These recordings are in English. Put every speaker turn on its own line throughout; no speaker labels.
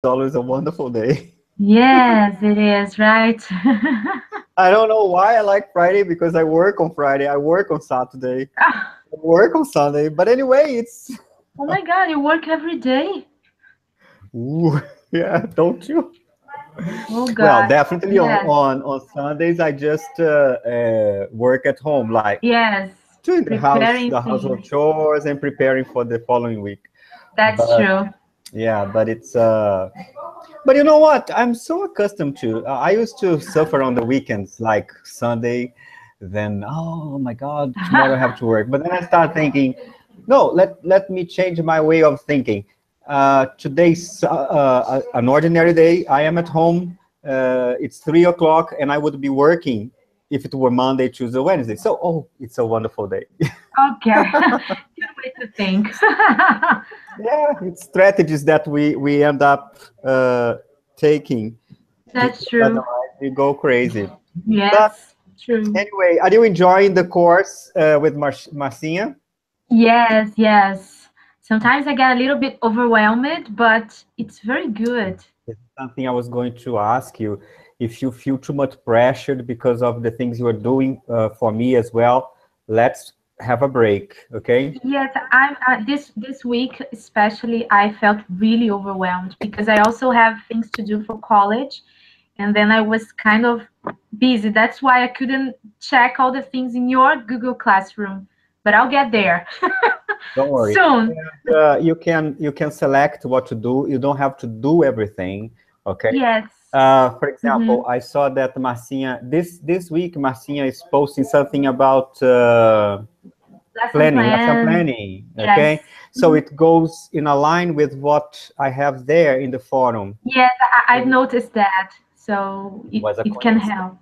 always a wonderful day.
Yes, it is, right?
I don't know why I like Friday because I work on Friday, I work on Saturday,
Ah,
I work on Sunday. But anyway, it's
oh my God, you work every day?
ooh, yeah, don't you?
Oh
Well,
God.
definitely
Yes,
on Sundays I just work at home, like
yes.
doing
Preparing
the household
things.
chores and preparing for the following week.
That's
But
true.
yeah, but it's but you know what? I'm so accustomed to. I used to suffer on the weekends, like Sunday. Then, oh my God, tomorrow I have to work. But then I start thinking, no, let me change my way of thinking. Today's an ordinary day. I am at home. It's 3 o'clock, and I would be working if it were Monday, Tuesday, Wednesday. So, oh, it's a wonderful day.
Okay. Good way to think.
Yeah, it's strategies that we end up taking
That's
because
true.
otherwise we go crazy. But
Yes, true.
anyway, are you enjoying the course with Marcinha?
Yes, yes. Sometimes I get a little bit overwhelmed, but it's very good.
This is something I was going to ask you. If you feel too much pressured because of the things you are doing for me as well, let's have a break, okay?
Yes, I'm this week especially I felt really overwhelmed because I also have things to do for college and then I was kind of busy. That's why I couldn't check all the things in your Google Classroom, but I'll get there
Don't worry.
soon.
And you can select what to do. You don't have to do everything, okay?
Yes.
For
Hmm.
example, I saw that Marcinha this week Marcinha is posting something about
Lesson
lesson
plan.
planning.
Yes.
Okay, so
Mhm.
it goes in a line with what I have there in the forum.
Yes, I've
So
noticed that. So
it was a
it can
coincidence.
help.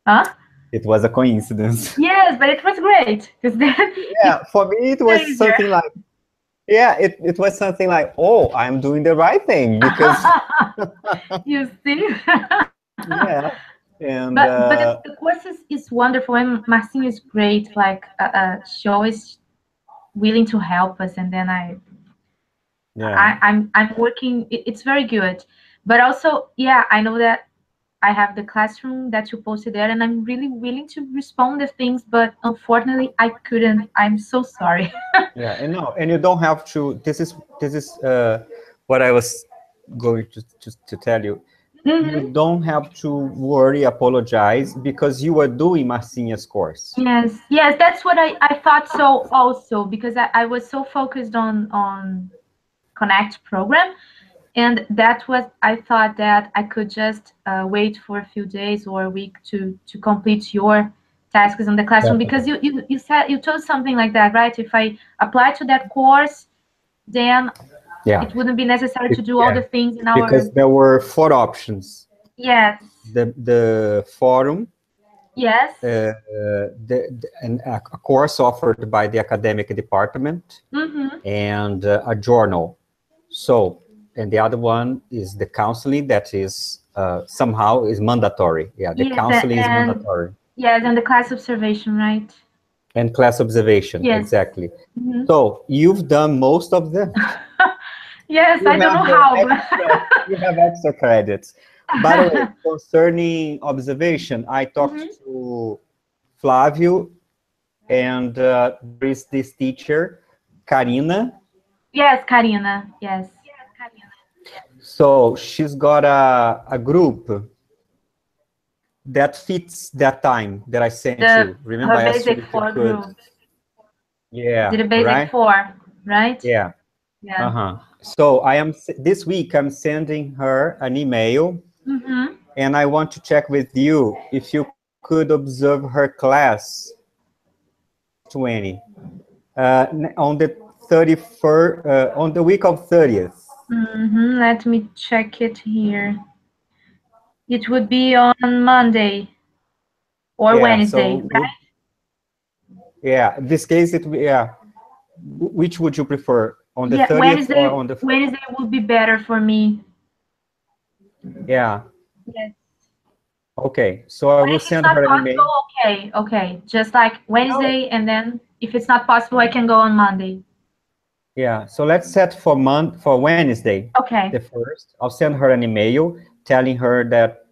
Huh?
It was a coincidence.
Yes, but it was great because then it's
Yeah, for me it was
easier.
something like yeah, it was something like oh, I'm doing the right thing because
You see?
yeah, and
But the course is wonderful and Marcinha is great. Like she always willing to help us, and then
yeah.
I'm working. It's very good, but also yeah, I know that I have the classroom that you posted there, and I'm really willing to respond to things, but unfortunately I couldn't. I'm so sorry.
Yeah, and no, and you don't have to. This is what I was going to tell you. You
Hmm.
don't have to worry, apologize because you are doing Marcinha's course.
Yes, yes, that's what I thought so also because I was so focused on Connect program. And that was, I thought that I could just wait for a few days or a week to complete your tasks on the classroom because
Definitely.
you said you told something like that, right? If I apply to that course, then
Yeah,
it wouldn't be necessary to do all
yeah,
the things in our.
because there were four options:
Yes,
the forum,
yes,
a course offered by the academic department,
mm-hmm.
and a journal. So, and the other one is the counseling that is somehow is mandatory. Yeah, the
Yes,
counseling is
and
mandatory.
yes, and the class observation, right?
And class observation,
Yes.
exactly.
Hmm.
So you've done most of them.
Yes,
You
I don't
have
know
the
how,
extra, you have extra credits. By the way,
but.
concerning observation, I talked
Mhm.
to Flavio, and there is this teacher, Karina.
Yes, Karina. Yes.
So she's got a group that fits that time that I sent
The
you. Remember,
her
I asked you
basic
if you
four
could.
group. Is
Yeah,
it a basic
right?
four, right?
Yeah.
Yeah.
Uh-huh. So this week I'm sending her an email,
Mm-hmm.
and I want to check with you if you could observe her class 20 on the 31st, on the week of 30th.
Mm-hmm. Let me check it here. It would be on Monday or
Yeah,
Wednesday,
so
right?
yeah, in this case, yeah. Which would you prefer, on the
Yeah,
30th or
Wednesday.
on the 1st?
Wednesday would be better for me.
Yeah,
Yes.
okay. So I
But
will
if it's
send
not
her an email.
possible, okay, okay. Just like
No,
Wednesday, and then if it's not possible, I can go on Monday.
Yeah, so let's set for Wednesday,
Okay.
the first. I'll send her an email telling her that,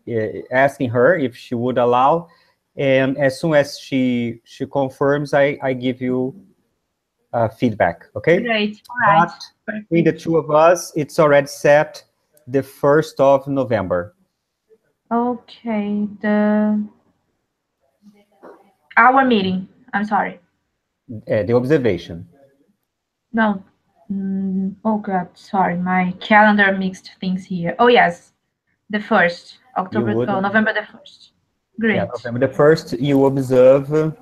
asking her if she would allow, and as soon as she confirms, I give you feedback. Okay,
Great. All right.
but between the
Perfect.
two of us, it's already set the 1st of November.
Okay. Our meeting. I'm sorry.
The observation.
No. Oh God. Sorry. My calendar mixed things here. Oh yes. The first.
You
October.
would,
Oh, November the 1st.
yeah,
Great.
November 1st. You observe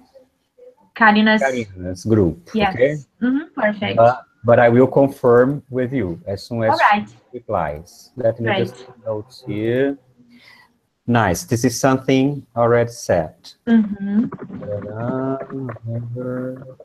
Karina's.
Karina's group. Okay.
Yes. Perfect.
But I will confirm with you as soon
All
as she
right.
replies. Let me just
Great.
take notes here. Nice. This is something already set.
Mm-hmm.
November.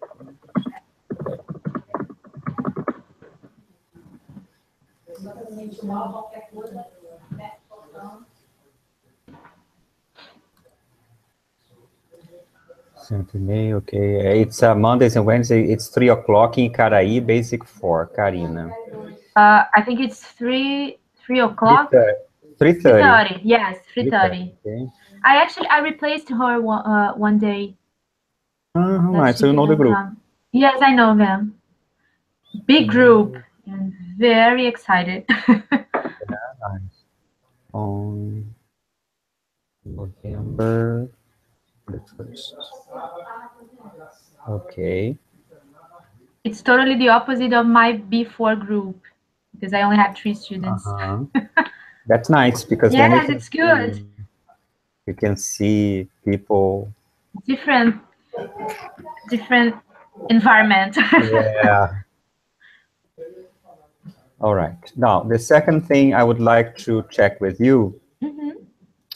Saturday, okay. It's Mondays and Wednesday. It's 3 o'clock in Caraí, basic 4, Karina.
I think it's 3 o'clock.
3:30. 3:30.
3:30. Yes,
3:30.
3:30.
Okay.
I replaced her one day
All
that
right.
she
So you know the
couldn't
group.
come. Yes, I know them. Big group and very excited.
Nice. On November 1st. Okay.
It's totally the opposite of my before group because I only have 3 students.
Uh-huh. That's nice because then
Yes, it's good.
you can see people.
Different, different environment.
Yeah. All right. Now, the second thing I would like to check with you
hmm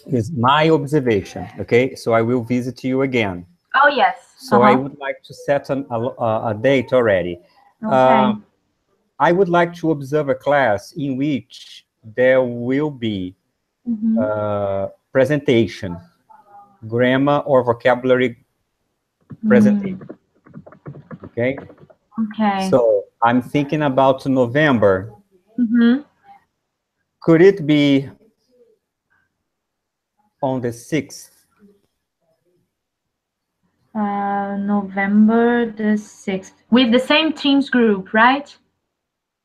is my observation. Okay. So I will visit you again.
Oh yes.
So I
Uh-huh.
would like to set a date already.
Okay.
I would like to observe a class in which there will be
hmm
presentation, grammar or vocabulary presentation.
Mm,
Okay.
okay.
So I'm thinking about November.
hmm
Could it be on the 6th?
November the 6th. With the same teams group, right?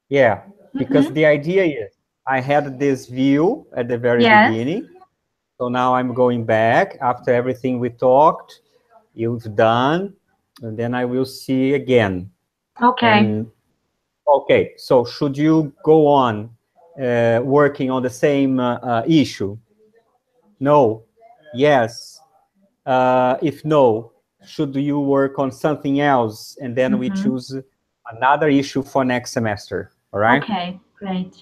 Yeah, because
hmm
the idea is I had this view at the very
Yes.
beginning. So now I'm going back after everything we talked, you've done, and then I will see again.
Okay.
And okay, so should you go on working on the same issue? No. Yes. If no, should you work on something else? And then we
hmm
choose another issue for next semester. All right.
Okay, great.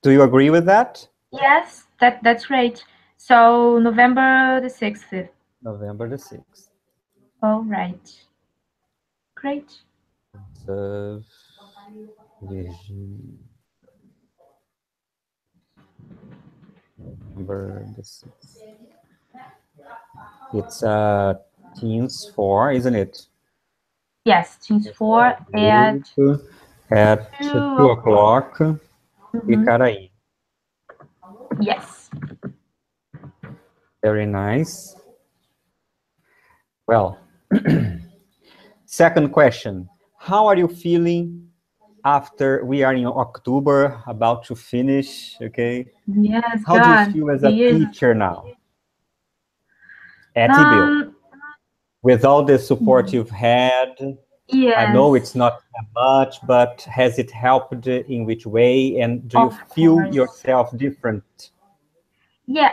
Do you agree with that?
Yes, that's great. So November the 6th.
November the 6th.
All right. Great.
So, Virgínia, November the 6th. It's Teams 4, isn't it?
Yes, teams 4 at
Group at
2
2
o'clock.
o'clock,
hmm
Icaraí.
Yes.
Very nice. Well, second question. How are you feeling after we are in October, about to finish, okay?
Yes,
How do you
God.
feel as
The
a
years.
teacher now at IBIL?
Um,
With all the support you've had, I know
yes,
it's not that much, but has it helped in which way? And do you
of
feel
course.
yourself different?
Yeah,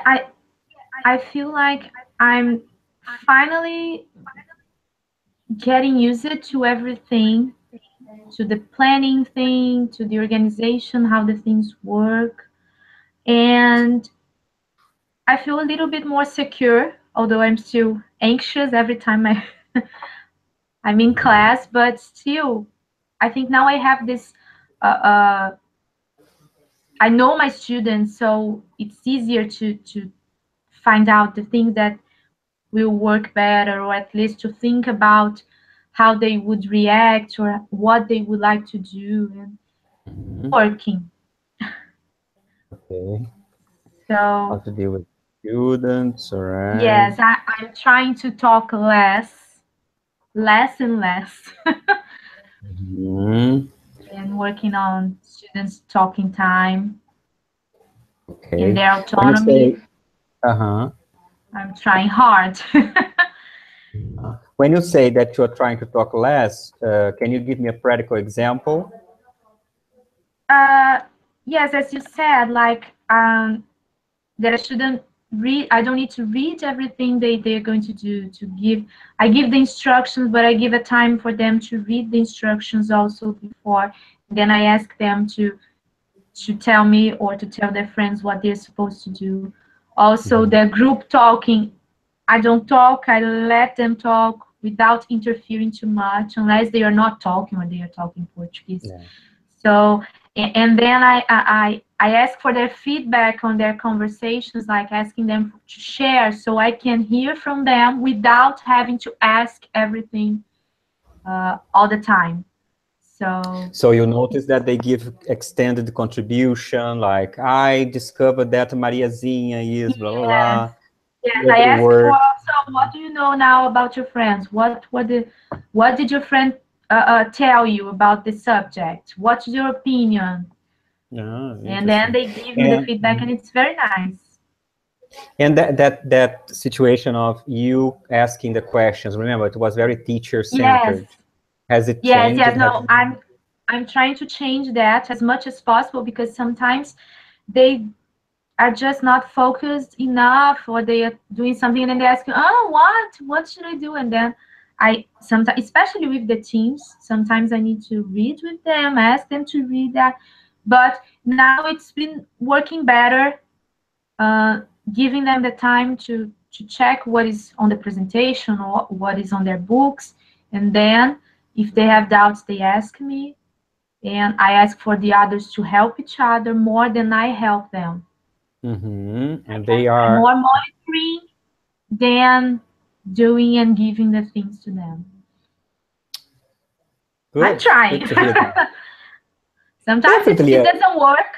I feel like I'm finally getting used to everything, to the planning thing, to the organization, how the things work. And I feel a little bit more secure, although I'm still anxious every time I'm in class, but still, I think now I have this, I know my students, so it's easier to find out the things that will work better, or at least to think about how they would react or what they would like to do, and working.
Okay. How
So
to deal with students, all right.
yes, I'm trying to talk less and less,
Mhm.
and working on students' talking time and
Okay.
their
When you
autonomy.
say, uh-huh.
I'm trying hard.
When you say that you're trying to talk less, can you give me a practical example?
uh, yes, as you said, like that I shouldn't read. I don't need to read everything they're going to do. I give the instructions, but I give a time for them to read the instructions also before. And then I ask them to tell me or to tell their friends what they're supposed to do. Also,
Mhm.
the group talking, I don't talk. I let them talk without interfering too much, unless they are not talking or they are talking Portuguese.
Yeah.
So, and then I ask for their feedback on their conversations, like asking them to share so I can hear from them without having to ask everything all the time. So,
So you notice that they give extended contribution, like I discovered that Mariazinha is blah blah
yes,
blah.
yes,
With
I
the
ask for,
word.
so what do you know now about your friends? What did your friend tell you about this subject? What's your opinion?
Yeah,
And then
interesting.
they give me the
And
feedback, and it's very nice.
that situation of you asking the questions, remember, it was very teacher
Yes,
centered. Has it
yes,
changed?
yes. No, I'm trying to change that as much as possible, because sometimes they are just not focused enough, or they are doing something and then they ask you, oh, what should I do? And then I sometimes, especially with the teams, sometimes I need to read with them, ask them to read that. But now it's been working better, uh, giving them the time to check what is on the presentation or what is on their books, and then if they have doubts, they ask me, and I ask for the others to help each other more than I help them.
And they
I'm
are
more monitoring than doing and giving the things to them. I'm
good.
trying.
Good to hear that.
Sometimes
Definitely.
it doesn't work.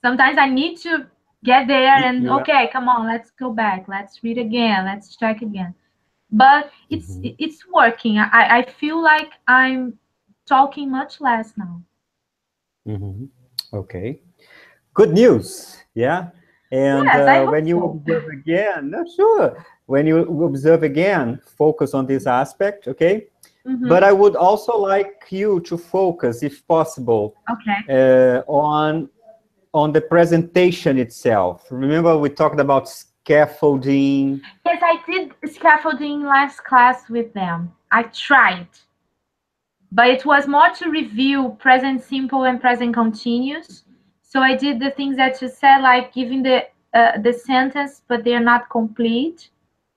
Sometimes I need to get there and
You are.
okay, come on, let's go back. Let's read again. Let's check again. But
Mhm.
it's working. I feel like I'm talking much less now.
Mhm. Okay. Good news. Yeah. And
Yes, I hope
when you
so.
observe again, no, sure. When you observe again, focus on this aspect, okay?
Hmm.
But I would also like you to focus, if possible,
Okay.
on the presentation itself. Remember, we talked about scaffolding.
Yes, I did scaffolding last class with them. I tried, but it was more to review present simple and present continuous. So I did the things that you said, like giving the sentence, but they are not complete.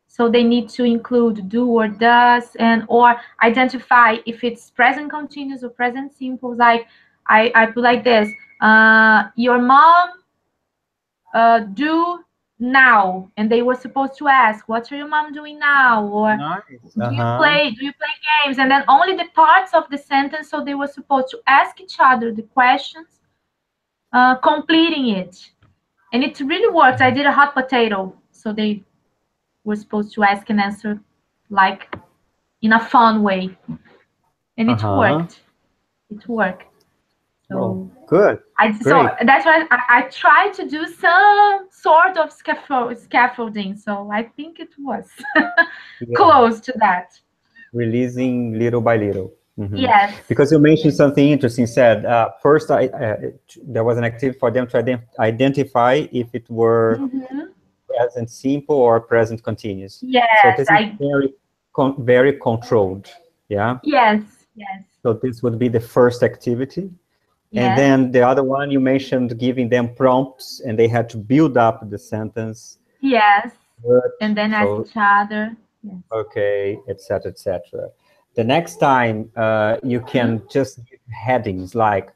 So they need to include do or does, and or identify if it's present continuous or present simple. Like I put like this: your mom do now, and they were supposed to ask, "What's your mom doing now?" Or
Nice. Uh-huh.
do you play games? And then only the parts of the sentence, so they were supposed to ask each other the questions, completing it, and it really worked. I did a hot potato, so they were supposed to ask and answer like in a fun way, and it
Uh-huh.
worked. It worked.
Oh,
So
good.
so
Great.
that's why I tried to do some sort of scaffolding. So I think it was
Yeah.
close to that.
Releasing little by little.
Yes.
Because you mentioned
Yes.
something interesting. Said first, there was an activity for them to identify if it were
Hmm.
present simple or present continuous. So
Yes.
this is very controlled. Yeah.
Yes. Yes.
So this would be the first activity, and
Yes.
then the other one you mentioned giving them prompts, and they had to build up the sentence.
Yes.
Good.
And then ask
So
each other. Yes.
okay, etc., etc. The next time you
Mhm.
can just give headings like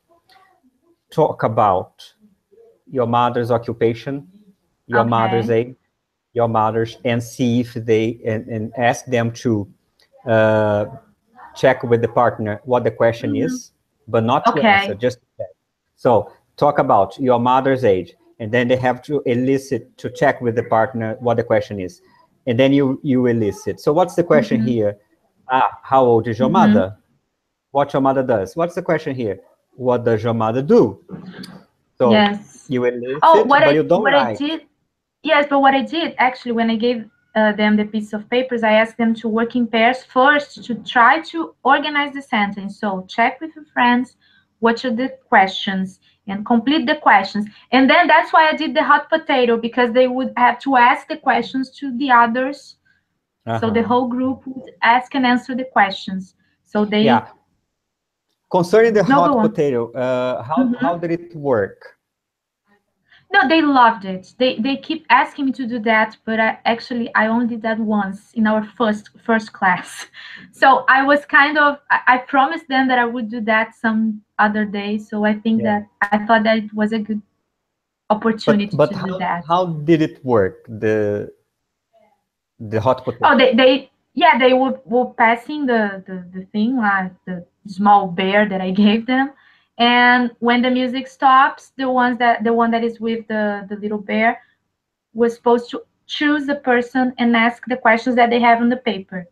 talk about your mother's occupation, your mother's
Okay.
age, your mother's, and see if they and ask them to uh, check with the partner what the question is, but not to answer, just to check. So talk about your mother's age, and then they have to elicit to check with the partner what the question is, and then you elicit. So what's the question here? How old is your mother? What your mother does? What's the question here? What does your mother do? So you elicit, but you don't write.
Yes, but what I did actually when I gave them the piece of papers, I asked them to work in pairs first to try to organize the sentence. So check with your friends what are the questions and complete the questions. And then that's why I did the hot potato, because they would have to ask the questions to the others. So the whole group would ask and answer the questions. So they...
Concerning the hot potato, how did it work?
No, they loved it. They keep asking me to do that, but I only did that once in our first class. So I was I promised them that I would do that some other day. So I think that I thought that it was a good opportunity to do that.
How did it work? The hot potato.
Oh, they were passing the thing, like the small bear that I gave them. And when the music stops, the one that is with the little bear was supposed to choose the person and ask the questions that they have on the paper.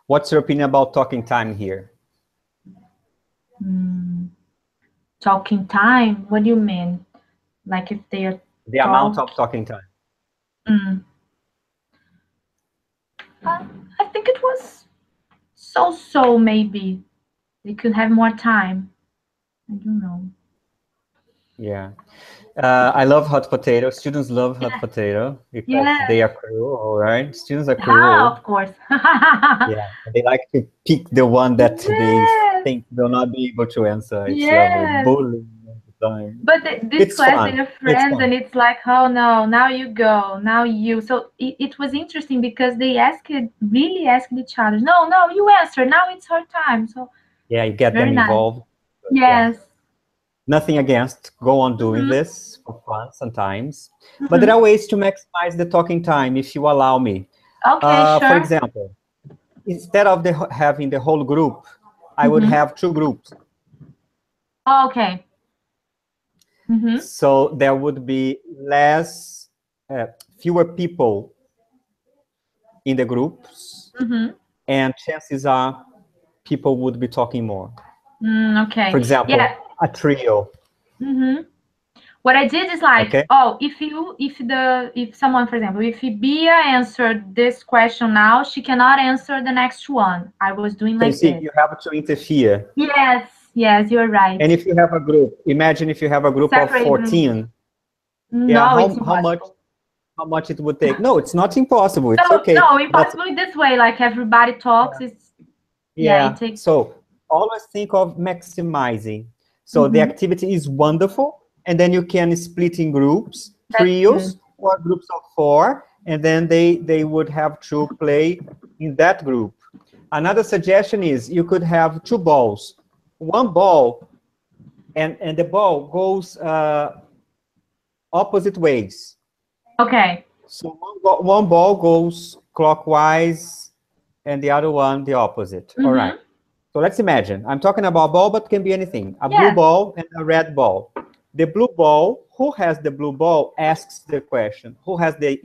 What's your opinion about talking time here?
Talking time? What do you mean? Like if they are
the amount of talking time?
I think it was so maybe. They could have more time. I don't know.
Yeah. I love hot potato. Students love hot potato because they are cruel, all right? Students are cruel.
Of course.
Yeah. They like to pick the one that they think they'll not be able to answer. It's lovely. Bullying all the time.
But this class, they're friends, and it's like, oh no, now you go, now you. So it was interesting because they really asked each other, no, you answer, now it's her time. So
yeah, you get them involved.
Yes.
Yeah. Nothing against, go on doing this for fun sometimes. But there are ways to maximize the talking time, if you allow me.
Okay, sure.
For example, instead of having the whole group, I would have 2 groups.
Okay.
So there would be fewer people in the groups, and chances are people would be talking more.
Okay.
For example, a trio.
What I did is like, if someone, for example, if Bia answered this question now, she cannot answer the next one. I was doing like this.
You have to interfere.
Yes, you're right.
And if you have a group, imagine if you have a group of 14. How much it would take? No, it's not impossible. It's okay.
No, impossible this way. Like everybody talks. It takes.
So always think of maximizing. So the activity is wonderful, and then you can split in groups, trios, or groups of 4, and then they would have to play in that group. Another suggestion is you could have 2 balls. One ball, and the ball goes opposite ways.
Okay.
So one ball goes clockwise, and the other one the opposite. All right. So let's imagine. I'm talking about ball, but it can be anything. A blue ball and a red ball. The blue ball, who has the blue ball asks the question. Who has the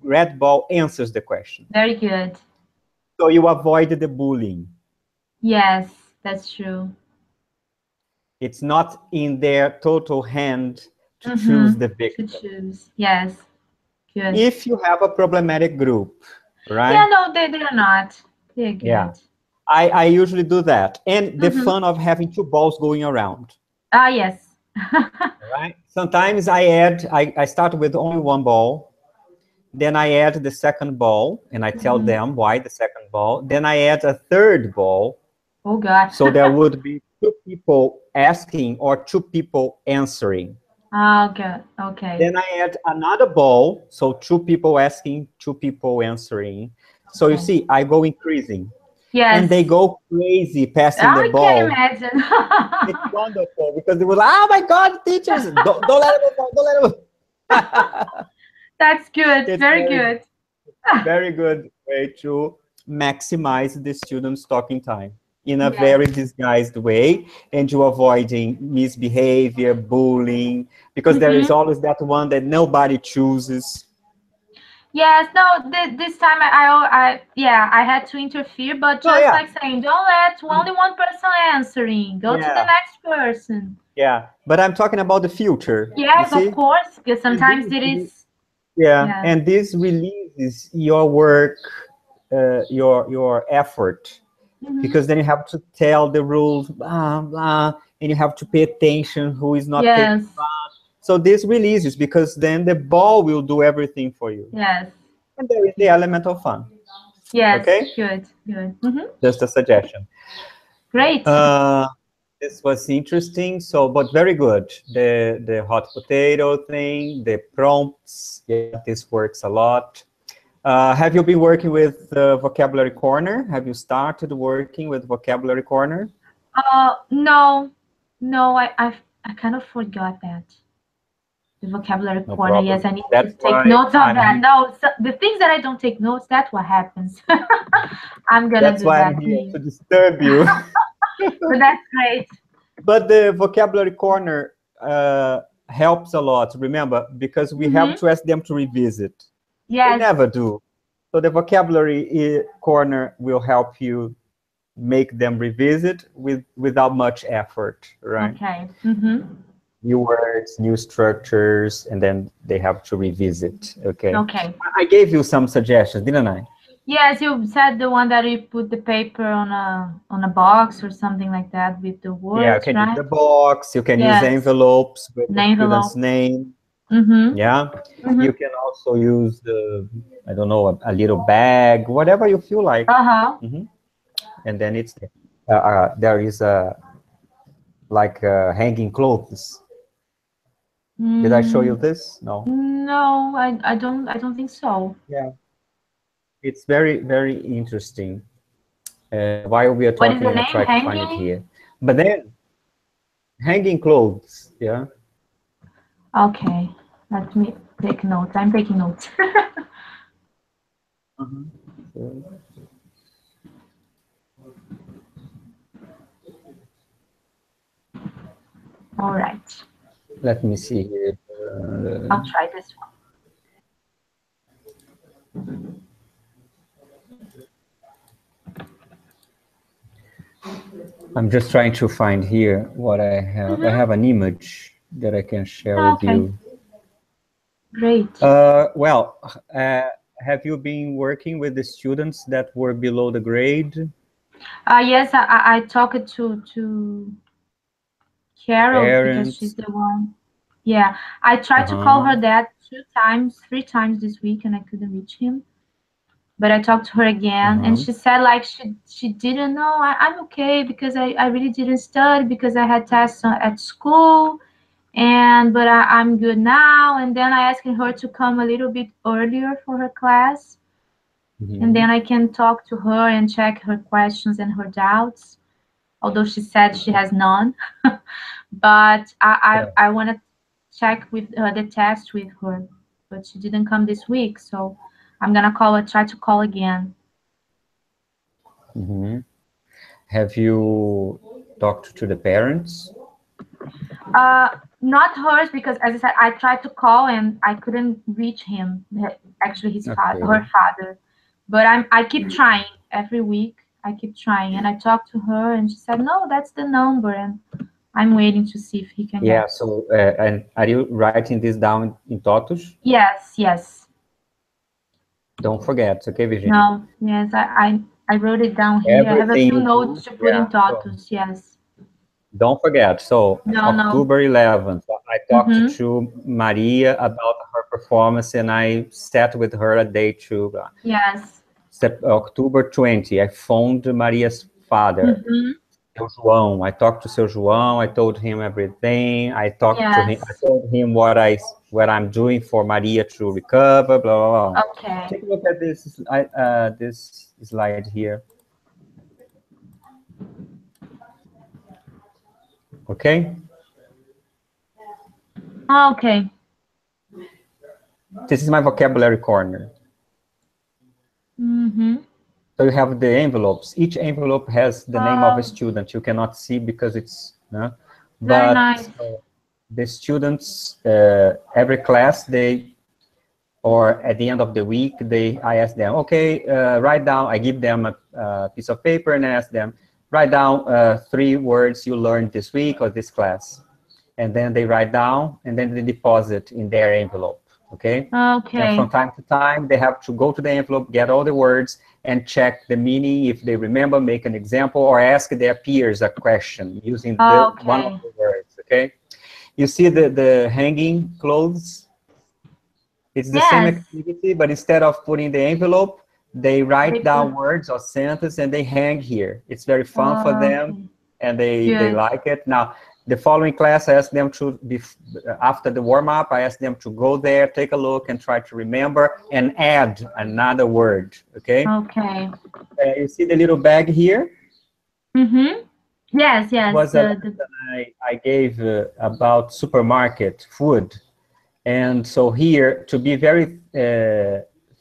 red ball answers the question.
Very good.
So you avoid the bullying.
Yes, that's true.
It's not in their total hand to choose the victim.
To choose, yes. Good.
If you have a problematic group, right?
Yeah, no, they're not. They're good.
Yeah. I usually do that. And the fun of having 2 balls going around.
Yes.
Right? Sometimes I start with only 1 ball. Then I add the second ball, and I tell them why the second ball. Then I add a 3rd ball.
Oh, God.
So there would be 2 people asking or 2 people answering.
Oh, good. Okay.
Then I add another ball. So 2 people asking, 2 people answering. So you see, I go increasing.
Yes.
And they go crazy passing the ball.
I can imagine.
It's wonderful because they were like, oh my God, teachers, don't let them go, don't let them go.
That's good. Very good.
very good way to maximize the students' talking time in a
Yes.
very disguised way, and you avoiding misbehavior, bullying, because there is always that one that nobody chooses.
Yes, no, this time yeah, I had to interfere, but
Oh
just
yeah,
like saying, don't let only one person answering. Go to the
yeah,
next person.
yeah. But I'm talking about the future. You
Yes, of
see,
course, because
and
sometimes it is.
yeah,
Yeah.
and this releases your work, your effort, because then you have to tell the rules, blah blah, and you have to pay attention who is not taking.
Yes.
So this releases, because then the ball will do everything for you,
Yes.
and there is the element of fun.
Yes.
Okay,
Good. Good.
just a suggestion.
Great.
This was interesting. So, but very good. The hot potato thing, the prompts. Yeah, this works a lot. Have you been working with Vocabulary Corner? Have you started working with Vocabulary Corner?
No, no, I kind of forgot that. The vocabulary
No
corner.
problem.
Yes, I need to
That's
take
why
notes of
I'm
that.
here.
No, so the things that I don't take notes, that's what happens. I'm gonna
That's
do
why I'm
that
here
here.
to disturb you.
But that's great.
But the Vocabulary Corner helps a lot, remember, because we have to ask them to revisit. They
Yes.
never do. So the Vocabulary Corner will help you make them revisit without much effort, right?
Okay.
New words, new structures, and then they have to revisit, okay?
Okay.
I gave you some suggestions, didn't I?
Yes, you said the one that you put the paper on a box or something like that with the
Yeah, you
words,
can use
right?
the box, you can use
Yes.
envelopes with
An
the student's
envelope.
name.
Mm-hmm.
Yeah, you can also use I don't know, a little bag, whatever you feel like.
Uh-huh.
And then it's there is like hanging clothes. Did I show you this? No.
No, I don't think so.
Yeah, it's very, very interesting. While we are
What is the
talking, I
name?
try to find it
Hanging?
here. But then hanging clothes, yeah.
Okay. Let me take notes. I'm taking notes. All right.
Let me see here.
I'll try this one.
I'm just trying to find here what I have. I have an image that I can share with
Okay.
you.
Great.
Well, have you been working with the students that were below the grade?
Yes, I talked to Carol because she's
Parents?
the one. Yeah, I tried to call her dad 2 times, 3 times this week, and I couldn't reach him. But I talked to her again, and she said like she didn't know. I'm okay because I really didn't study because I had tests at school, but I'm good now. And then I asked her to come a little bit earlier for her class, and then I can talk to her and check her questions and her doubts. Although she said she has none, but I want to check with the test with her, but she didn't come this week, so I'm gonna try to call again.
Have you talked to the parents?
Not hers because, as I said, I tried to call and I couldn't reach him. Actually, his father, her father. But I keep trying every week. I keep trying, and I talked to her, and she said, "No, that's the number," and I'm waiting to see if he can
Yeah.
get.
So, and are you writing this down in TOTUS?
Yes, yes.
Don't forget, okay, Virginia?
No, yes, I wrote it down here. I have a
Everything
few
you
notes
do,
to put in
yeah. So
TOTUS. Yes.
don't forget. So
No, no.
October 11th, I talked
Mm-hmm.
to Maria about her performance, and I sat with her a day to
Yes.
October 20. I phoned Maria's father,
Mm-hmm.
Seu João. I talked to Seu João. I told him everything. I talked to him. I
Yes.
told him what I'm doing for Maria to recover. Blah blah blah.
Okay.
Take a look at this. This slide here. Okay.
Okay.
This is my vocabulary corner.
Mm-hmm.
So you have the envelopes. Each envelope has the name of a student. You cannot see because it's,
Very
but
nice.
the students, every class, or at the end of the week, I ask them, okay, write down, I give them a piece of paper and I ask them, write down 3 words you learned this week or this class. And then they write down and then they deposit in their envelope, okay? And
Okay.
from time to time, they have to go to the envelope, get all the words and check the meaning. If they remember, make an example or ask their peers a question using one of
Okay.
the words, okay? You see the hanging clothes? It's the same
Yes.
activity, but instead of putting the envelope, they
They
write
put.
down words or sentences and they hang here. It's very fun for them
Okay.
and they
Good.
like it. Now, the following class, I asked them to, after the warm-up, I asked them to go there, take a look and try to remember and add another word, okay?
Okay.
You see the little bag here?
Mm-hmm. Yes, yes.
Was a lesson I gave about supermarket food. And so here, to be very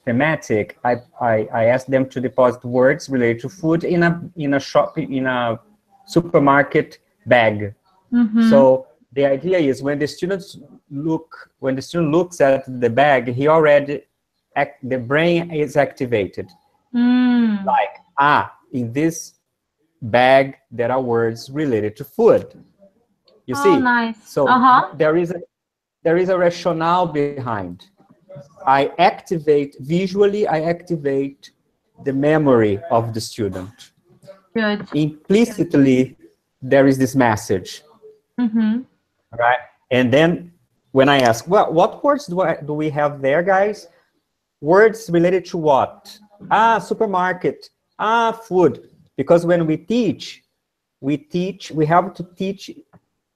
thematic, I asked them to deposit words related to food in a supermarket bag.
Mm-hmm.
So the idea is when the student looks at the bag, he already the brain is activated.
Mm.
Like, in this bag there are words related to food. You
Oh,
see?
nice.
So
Uh-huh.
there is a rationale behind. I activate the memory of the student.
Good.
Implicitly, there is this message,
Mm-hmm.
right? And then when I ask, well, what words do we have there, guys? Words related to what? Supermarket. Food. Because when we have to teach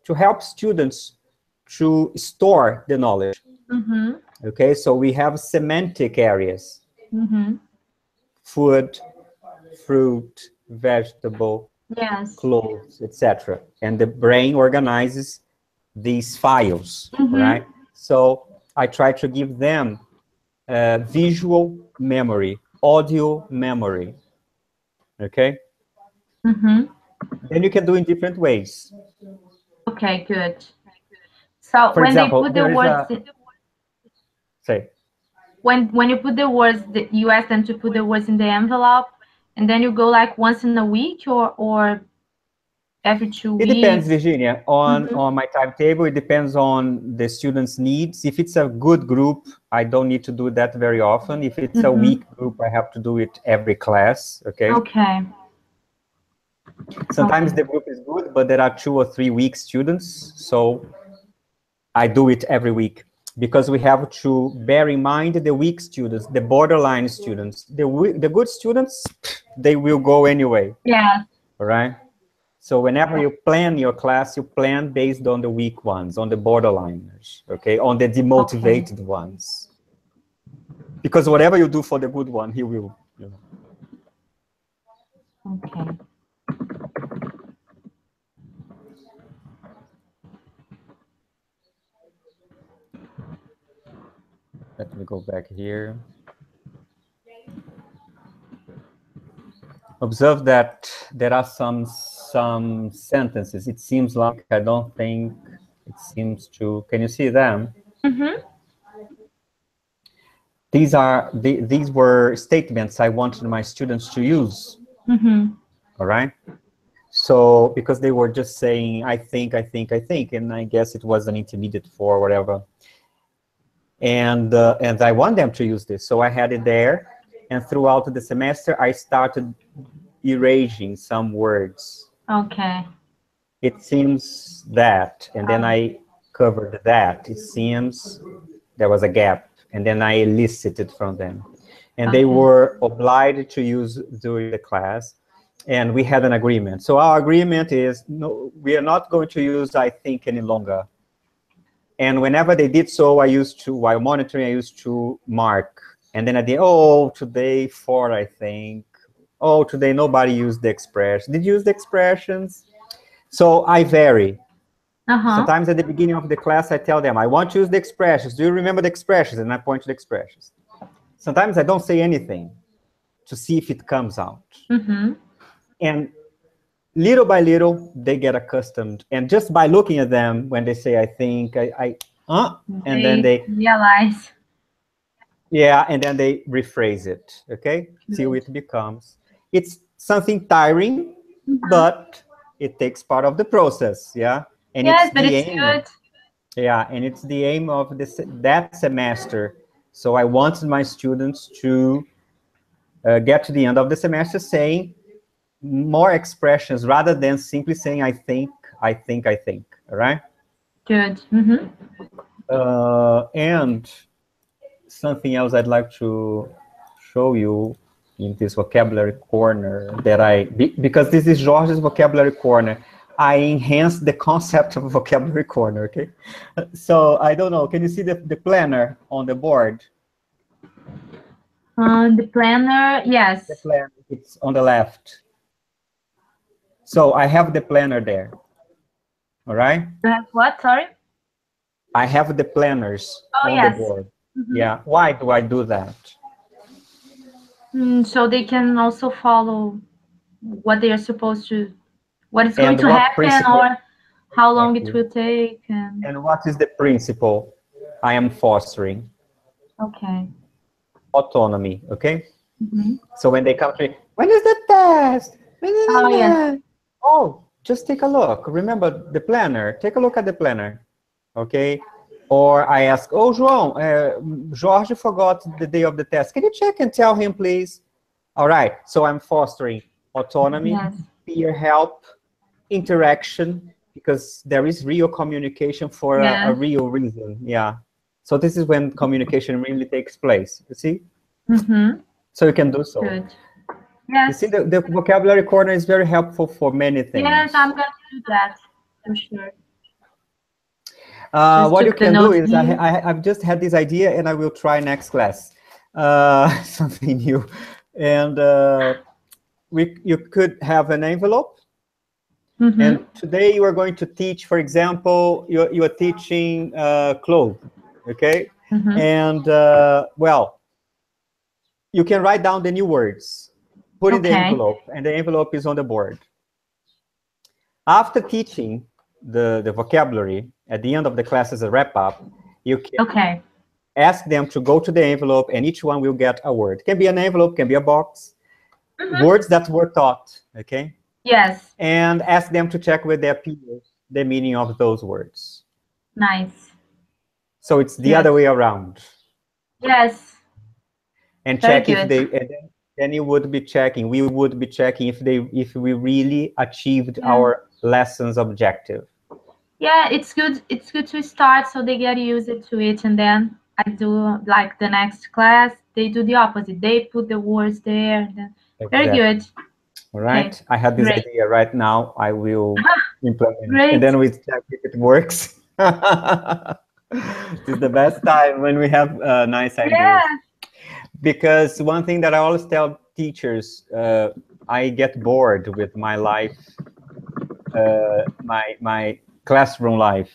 to help students to store the knowledge.
Mm-hmm.
Okay, so we have semantic areas.
Mm-hmm.
Food, fruit, vegetable,
Yes.
clothes, etc. And the brain organizes these files,
Mm-hmm.
right? So I try to give them visual memory, audio memory, okay?
Mm-hmm.
Then you can do in different ways.
Okay, good. So
For
when they
example,
put the
there is
words,
say,
when you put the words, you ask them to put the words in the envelope, and then you go like once in a week or every 2
it depends,
weeks.
Virginia,
Mm-hmm.
on my timetable. It depends on the students' needs. If it's a good group, I don't need to do that very often. If it's a
Mm-hmm.
weak group, I have to do it every class, okay?
Okay.
Sometimes
Okay.
the group is good, but there are 2 or 3 weak students, so I do it every week. Because we have to bear in mind the weak students, the borderline students. The good students, they will go anyway,
Yeah.
all right? So whenever you plan your class, you plan based on the weak ones, on the borderliners, okay? On the demotivated ones. Because whatever you do for the good one, he will,
Okay.
Let me go back here. Observe that there are some sentences. It seems like I don't think it seems to. Can you see them?
Mm-hmm.
These were statements I wanted my students to use.
Mm-hmm.
All right. So because they were just saying I think, and I guess it was an intermediate 4 or whatever. And I want them to use this, so I had it there. And throughout the semester, I started erasing some words.
Okay.
It seems that, and then I covered that. It seems there was a gap, and then I elicited from them. And they were obliged to use during the class, and we had an agreement. So our agreement is, no, we are not going to use I think any longer. And whenever they did so, I used to, while monitoring, I used to mark. And then at the, today 4, I think. Oh, today nobody used the expression. Did you use the expressions? So I vary. Sometimes at the beginning of the class, I tell them, I want to use the expressions. Do you remember the expressions? And I point to the expressions. Sometimes I don't say anything. to see if it comes out.
Mm-hmm.
And little by little, they get accustomed. And just by looking at them, when they say, I think, and then they
realize.
Yeah, and then they rephrase it, okay? Till it becomes. It's something tiring, but it takes part of the process, yeah? And
Yes,
it's
but
the
it's
aim.
good.
Yeah, and it's the aim of that semester. So I wanted my students to get to the end of the semester saying more expressions rather than simply saying, I think, I think, I think, all right?
Good. Mm-hmm.
And something else I'd like to show you in this vocabulary corner that because this is Jorge's vocabulary corner, I enhanced the concept of vocabulary corner, okay? So I don't know, can you see the planner on the board?
The planner, yes.
The planner, it's on the left. So I have the planner there, all right?
You have what, sorry?
I have the planners on the board. Mm-hmm. Yeah, why do I do that?
So they can also follow what they are supposed to, what is going to happen, or how long it will take.
And what is the principle I am fostering?
Okay.
Autonomy, okay? Mm-hmm. So when they come to me, when is the test?
Oh, yes.
Oh, just take a look. Remember the planner. Take a look at the planner, okay? Or I ask, oh, João, Jorge forgot the day of the test. Can you check and tell him, please? All right, so I'm fostering autonomy, peer help, interaction, because there is real communication for a real reason, yeah. So this is when communication really takes place, you see? Mm-hmm. So you can do so.
Good. Yes.
You see, the vocabulary corner is very helpful for many things.
Yes, I'm going to do that, for sure.
What you can do is, I've just had this idea and I will try next class. Something new. And you could have an envelope. Mm-hmm. And today you are going to teach, for example, you are teaching clothes, okay? Mm-hmm. And, well, you can write down the new words, put in the envelope, and the envelope is on the board. After teaching the vocabulary, at the end of the class as a wrap-up, you can ask them to go to the envelope, and each one will get a word. It can be an envelope, can be a box. Mm-hmm. Words that were taught, okay?
Yes.
And ask them to check with their peers the meaning of those words.
Nice.
So it's the other way around.
Yes.
And check if they, and then you would be checking, we would be checking if we really achieved our lessons objective.
Yeah, it's good to start so they get used to it, and then I do like the next class, they do the opposite. They put the words there. Very good.
All right. Okay. I had this idea right now. I will implement it. And then we check if it works. It's the best time when we have nice ideas. Yeah. Because one thing that I always tell teachers, I get bored with my life, my classroom life.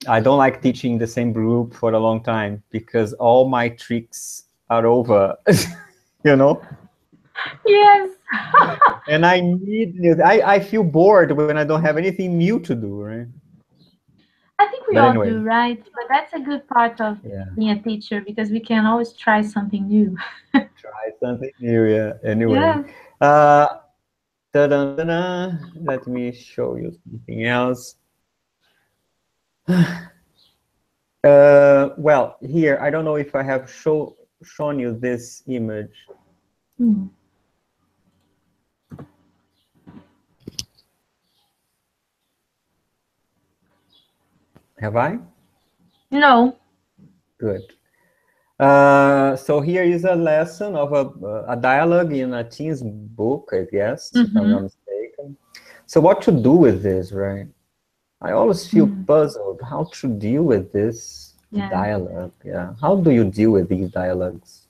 I don't like teaching the same group for a long time because all my tricks are over, you know?
Yes.
And I feel bored when I don't have anything new to do, right?
I think we all do, right? But that's a good part of being a teacher because we can always try something new.
Try something new, yeah. Anyway. Let me show you something else. Well, here, I don't know if I have shown you this image. Mm. Have I?
No.
Good. So here is a lesson of a dialogue in a teen's book, I guess, if I'm not mistaken. So what to do with this, right? I always feel puzzled how to deal with this dialogue. Yeah. How do you deal with these dialogues?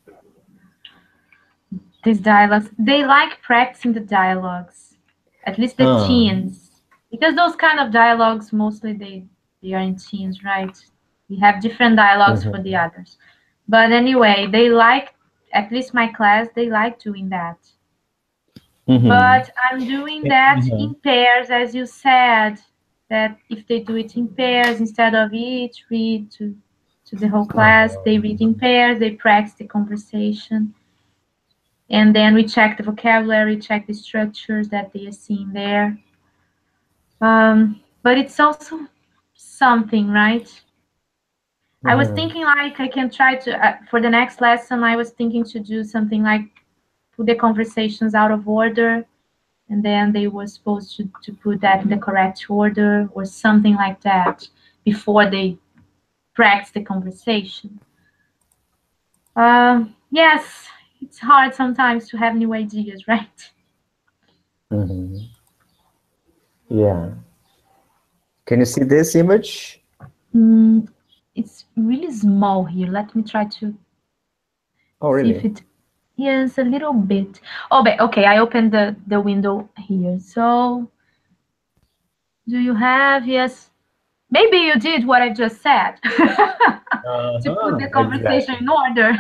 These dialogues, they like practicing the dialogues, at least the teens. Because those kind of dialogues, mostly they are in teens, right? We have different dialogues for the others. But anyway, they like at least my class, they like doing that.
Mhm.
But I'm doing that in pairs, as you said, that if they do it in pairs, instead of each read to the whole class, they read in pairs, they practice the conversation. And then we check the vocabulary, check the structures that they are seeing there. But it's also something, right? I was thinking like I can try to, for the next lesson, I was thinking to do something like put the conversations out of order, and then they were supposed to put that in the correct order or something like that before they practice the conversation. Yes, it's hard sometimes to have new ideas, right?
Yeah. Can you see this image?
It's really small here. Let me try to
Oh,
see if
really?
it. Yes, a little bit. Oh, but okay, I opened the window here. So, do you have? Yes. Maybe you did what I just said to put the conversation
Exactly.
in order.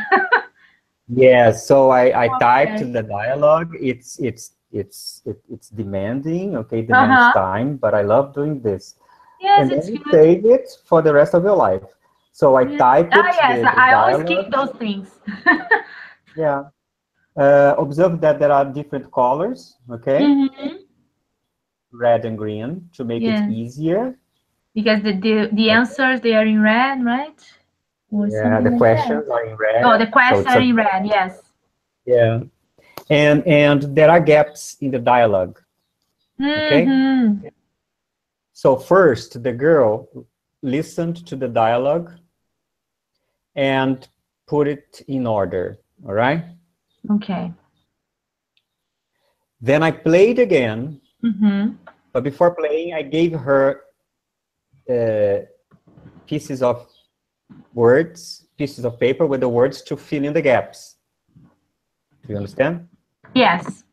Yeah, so I typed
Okay.
the dialogue. It's demanding, okay, demands
Uh-huh.
time, but I love doing this.
Yes,
And then
it's
you
good.
save it for the rest of your life. So I
Yeah.
type
Ah,
it,
yes,
the
I always keep
dialogue.
those things.
Yeah. Observe that there are different colors, okay?
Mm-hmm.
Red and green to make it
Yes,
easier.
because the answers they are in red, right? Or
Yeah,
something
the
like that.
questions are in
Oh, the
red, so
questions
it's
are
a
in red. Yes.
yeah. And there are gaps in the dialogue, okay?
Mm-hmm.
So first, the girl listened to the dialogue and put it in order, all right?
Okay.
Then I played again,
Mm-hmm.
but before playing, I gave her pieces of words, pieces of paper with the words to fill in the gaps. Do you understand?
Yes.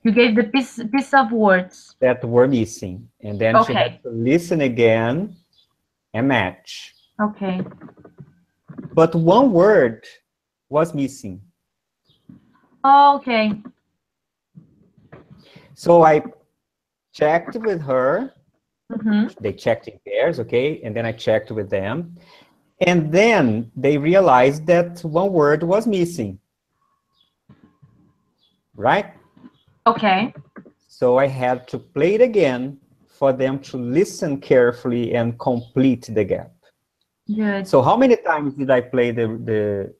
You gave the piece of words.
That were missing. And then she had
Okay.
to listen again and match.
Okay.
But one word was missing.
Okay.
So I checked with her.
Mm-hmm.
They checked in pairs, okay? And then I checked with them. And then they realized that one word was missing, right?
Okay.
So I had to play it again for them to listen carefully and complete the gap.
Good.
So how many times did I play the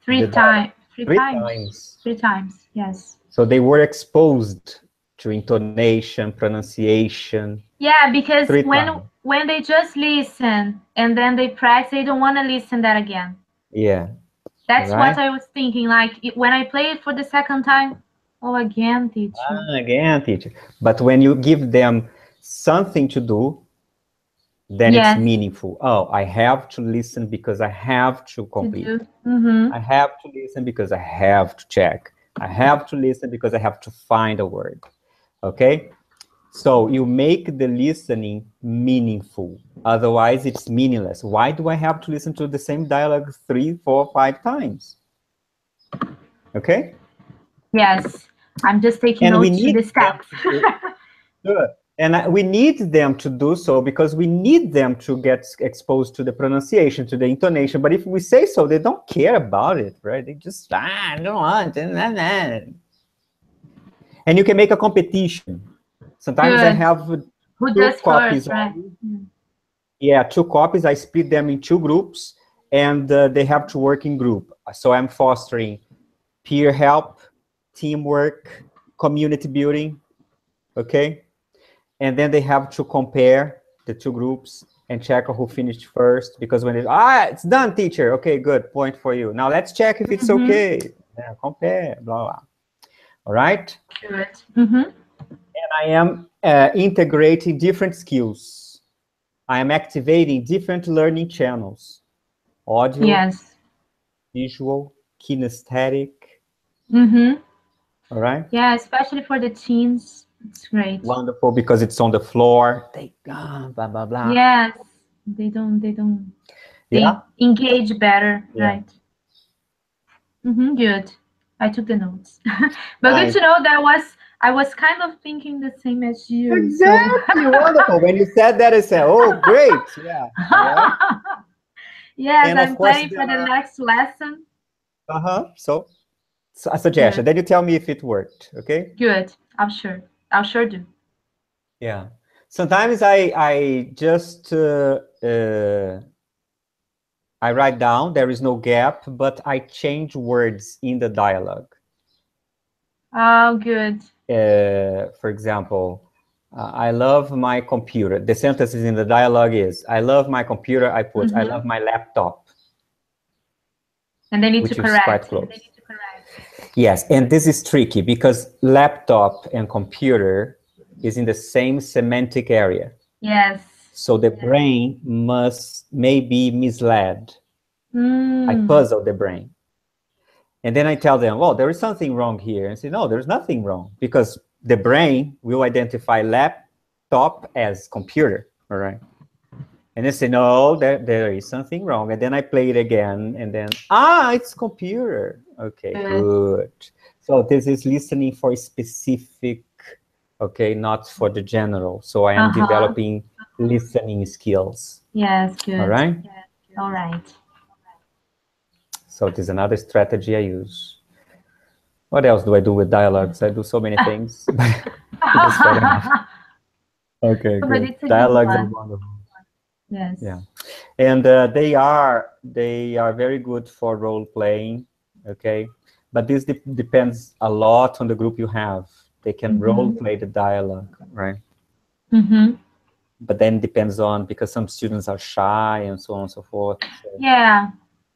Three
dialogue?
times. Three
Three
times.
times.
3 times. Yes.
So they were exposed to intonation, pronunciation,
Yeah, because
3 times.
when they just listen and then they practice, they don't want to listen that again.
Yeah,
That's what
right?
I was thinking. Like when I play it for the second time, oh, again, teacher.
Again, teacher. But when you give them something to do, then it's
Yes,
meaningful. Oh, I have to listen because I have to
to
complete.
do. Mm-hmm.
I have to listen because I have to check. I have to listen because I have to find a word. Okay? So you make the listening meaningful. Otherwise, it's meaningless. Why do I have to listen to the same dialogue 3, 4, 5 times? Okay?
Yes, I'm just taking
And we
notes to the
need them
steps.
to do good. And we need them to do so because we need them to get exposed to the pronunciation, to the intonation. But if we say so, they don't care about it, right? They just, I don't want. And you can make a competition. Sometimes I
Good.
have
Who
two
does
copies
first, right?
only. Yeah, 2 copies. I split them in 2 groups, and they have to work in group. So I'm fostering peer help, teamwork, community building, okay? And then they have to compare the 2 groups and check who finished first, because when it's done, teacher. Okay, good, point for you. Now let's check if it's
Mm-hmm.
okay. Yeah, compare, blah, blah. All right?
Good. Mm-hmm.
And I am integrating different skills. I am activating different learning channels. Audio,
Yes.
visual, kinesthetic.
Mm-hmm.
All right?
Yeah, especially for the teens, it's great.
Wonderful, because it's on the floor. They blah, blah, blah.
Yes, they
Yeah?
engage better,
Yeah.
right? Good. I took the notes. But good
Nice.
to know I was kind of thinking the same as you. So
Exactly, wonderful. When you said that, I said, "Oh, great, yeah, all right."
yes,
And of
I'm
course,
planning
there
for the
are
next lesson.
so a
Good.
suggestion. Then you tell me if it worked. Okay?
Good. I'll sure do.
Yeah. Sometimes I just I write down. There is no gap, but I change words in the dialogue.
Oh, good.
For example, I love my computer. The sentences in the dialogue is, I love my computer. I put, I love my laptop,
And they need to
which is quite
correct.
close. Yes, and this is tricky because laptop and computer is in the same semantic area.
Yes.
So the brain may be misled. I puzzle the brain. And then I tell them, well, there is something wrong here. And say, no, there's nothing wrong, because the brain will identify laptop as computer, all right? And they say, no, there is something wrong. And then I play it again, and then, it's computer. Okay, good. So this is listening for specific, okay, not for the general. So I am developing listening skills.
Yes, good.
All right?
All right.
So this is another strategy I use. What else do I do with dialogues? I do so many things. It's fair enough. Okay,
But
good.
it's a good
Dialogues are
one.
wonderful.
Yes.
Yeah, and they are very good for role playing. Okay, but this depends a lot on the group you have. They can role play the dialogue, right? But then depends on, because some students are shy and so on and so forth. So.
Yeah,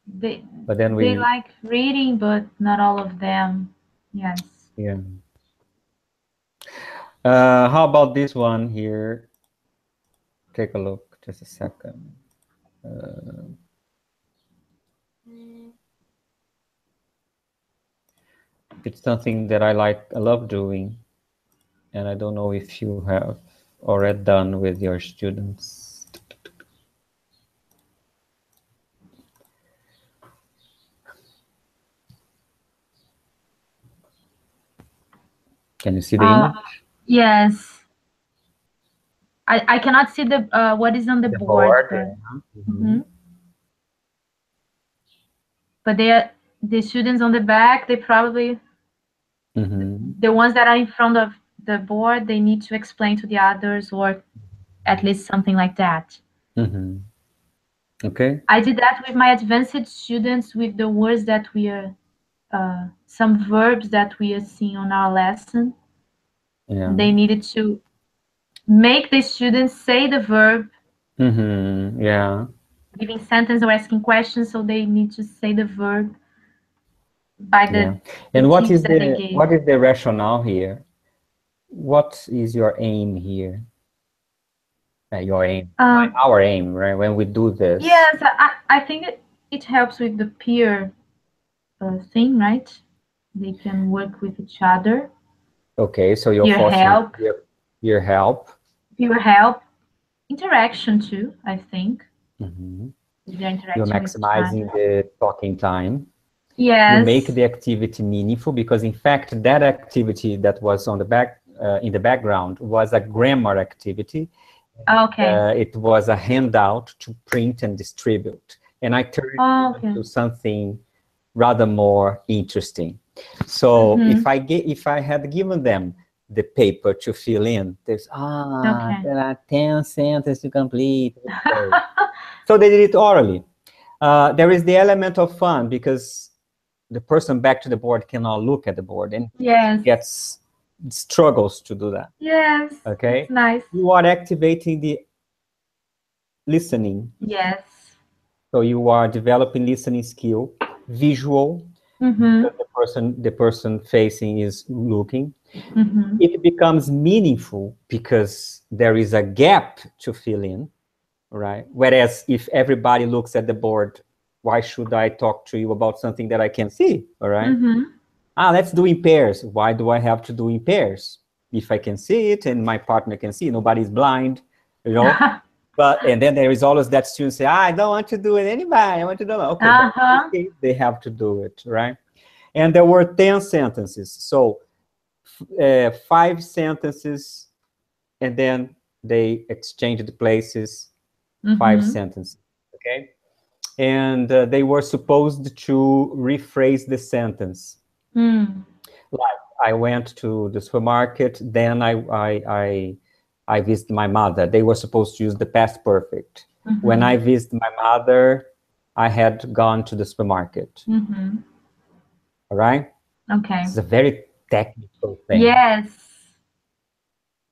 But then
they like reading, but not all of them. Yes.
Yeah. How about this one here? Take a look, just a second. It's something that I love doing, and I don't know if you have already done with your students. Can you see the image?
Yes. I cannot see the what is on the board, but but the students on the back, they probably the ones that are in front of the board, they need to explain to the others, or at least something like that.
Okay.
I did that with my advanced students with the words that we are, some verbs that we are seeing on our lesson.
Yeah.
And they needed to make the students say the verb.
Yeah.
Giving sentence or asking questions, so they need to say the verb by the
And what is
that they gave.
what is the rationale here? What is your aim here? Your aim, our aim, right? When we do this.
Yes, I think it helps with the peer thing, right? They can work with each other.
Okay, so you're
Peer
fostering
help.
Peer help.
Peer help. Interaction too, I think. You're
maximizing the talking time.
Yes.
You make the activity meaningful, because in fact that activity that was on the back in the background was a grammar activity.
Okay.
It was a handout to print and distribute, and I turned it into something rather more interesting. So if I had given them the paper to fill in, there are 10 sentences to complete. So they did it orally. There is the element of fun, because the person back to the board cannot look at the board, and struggles to do that.
Yes.
Okay.
It's nice.
You are activating the listening.
Yes.
So you are developing listening skill, visual. The person facing is looking. It becomes meaningful because there is a gap to fill in, right? Whereas if everybody looks at the board, why should I talk to you about something that I can see? All right. Let's do in pairs. Why do I have to do in pairs? If I can see it and my partner can see, nobody's blind, you know. And then there is always that student say, I don't want to do it, anybody. I want to do it. Okay, they have to do it, right? And there were 10 sentences. So 5 sentences, and then they exchanged places, 5 sentences, okay? And they were supposed to rephrase the sentence. Like, I went to the supermarket, then I visited my mother. They were supposed to use the past perfect. When I visited my mother, I had gone to the supermarket. All right?
Okay.
It's a very technical thing.
Yes.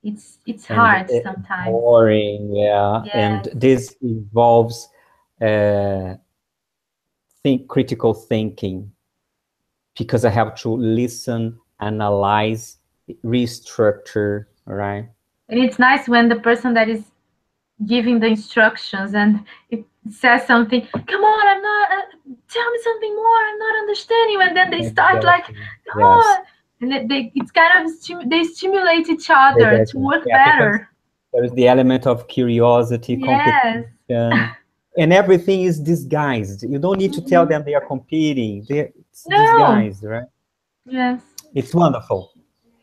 It's hard
and
sometimes.
Boring, yeah.
Yes.
And this involves critical thinking, because I have to listen, analyze, restructure, right?
And it's nice when the person that is giving the instructions and it says something, come on, I'm not, tell me something more, I'm not understanding you. And then they start like, oh,
Yes.
and it's kind of, they stimulate each other to work better.
There is the element of curiosity,
Yes.
competition, and everything is disguised. You don't need to tell them they are competing. It's disguised, right?
Yes.
It's wonderful.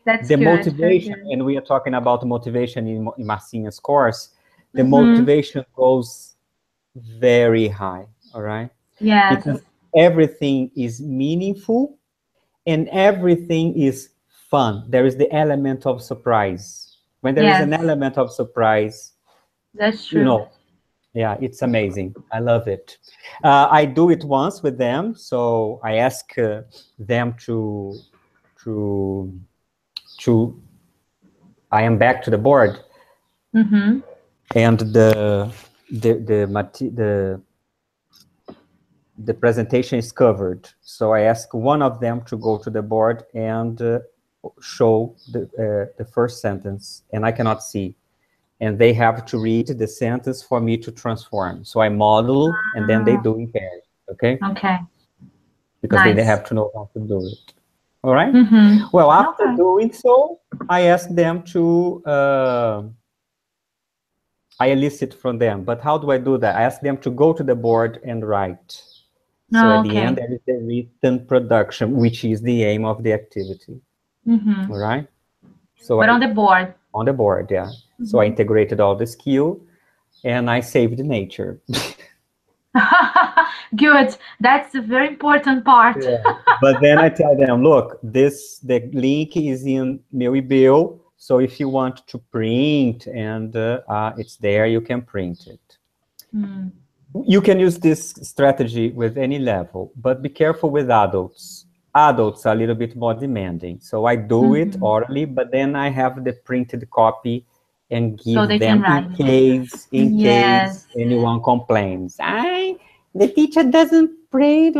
That's
the
good,
motivation, and we are talking about motivation in Marcinha's course, the motivation goes very high, all right?
Yes.
Because everything is meaningful and everything is fun. There is the element of surprise. When there is an element of surprise,
that's true.
You know, yeah, it's amazing. I love it. I do it once with them, so I ask them to I am back to the board, and the presentation is covered. So I ask one of them to go to the board and show the first sentence, and I cannot see. And they have to read the sentence for me to transform. So I model, and then they do in pairs, okay?
Okay.
Because they have to know how to do it. All right? Well, after doing so, I ask them to, I elicit from them, but how do I do that? I ask them to go to the board and write. So at the end, there is the written production, which is the aim of the activity. All right? So
but on the board.
On the board, yeah. So I integrated all the skill, and I saved nature.
Good. That's a very important part.
Yeah. But then I tell them, look, the link is in meu e-bill, so if you want to print and it's there, you can print it. You can use this strategy with any level, but be careful with adults. Adults are a little bit more demanding. So I do it orally, but then I have the printed copy and give them in case anyone complains. The teacher doesn't print.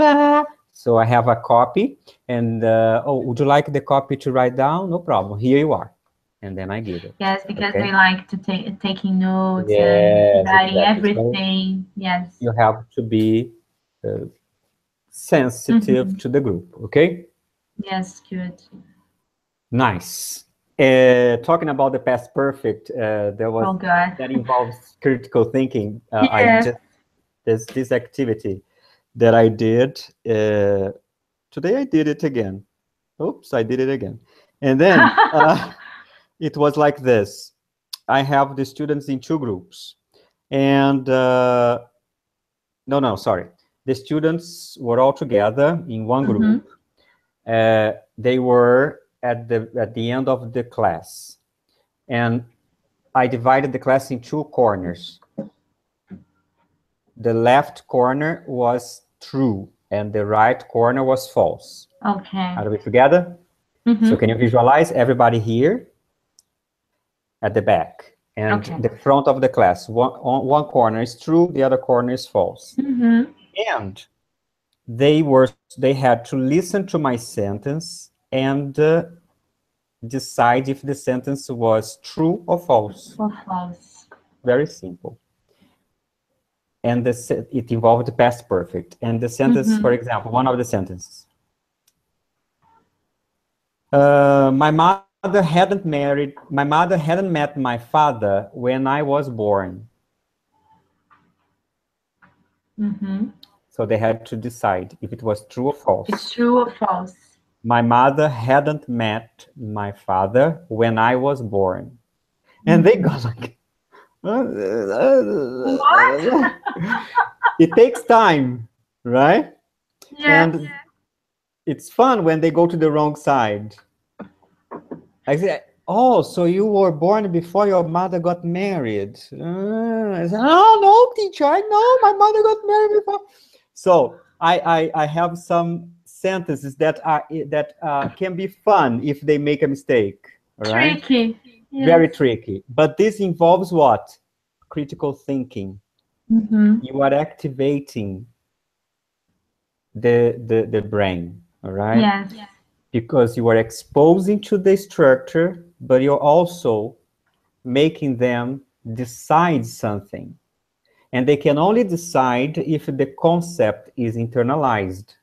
So I have a copy, and would you like the copy to write down? No problem. Here you are. And then I give it.
Yes, because they like to taking notes and writing everything. So yes.
You have to be sensitive to the group, okay?
Yes, good.
Nice. Talking about the past perfect, there was that involves critical thinking. There's this activity that I did. Today I did it again. Oops, I did it again. And then it was like this. I have the students in 2 groups. And sorry. The students were all together in one group. They were at the end of the class. And I divided the class in 2 corners. The left corner was true, and the right corner was false.
Okay.
Are we together? So can you visualize everybody here at the back? And the front of the class. One corner is true, the other corner is false. And they had to listen to my sentence and decide if the sentence was true or false.
Or false.
Very simple. And it involved the past perfect. And the sentence, for example, one of the sentences. My mother hadn't met my father when I was born. So they had to decide if it was true or false.
It's true or false.
My mother hadn't met my father when I was born. And they got like,
What?
it takes time, right?
Yes.
And it's fun when they go to the wrong side. I say, oh, so you were born before your mother got married. I said, oh, no, teacher, I know my mother got married before. So I have some sentences that can be fun if they make a mistake, all right?
Tricky.
Very
Yes.
tricky. But this involves what? Critical thinking. You are activating the brain, all right?
Yes.
Because you are exposing to the structure, but you're also making them decide something. And they can only decide if the concept is internalized.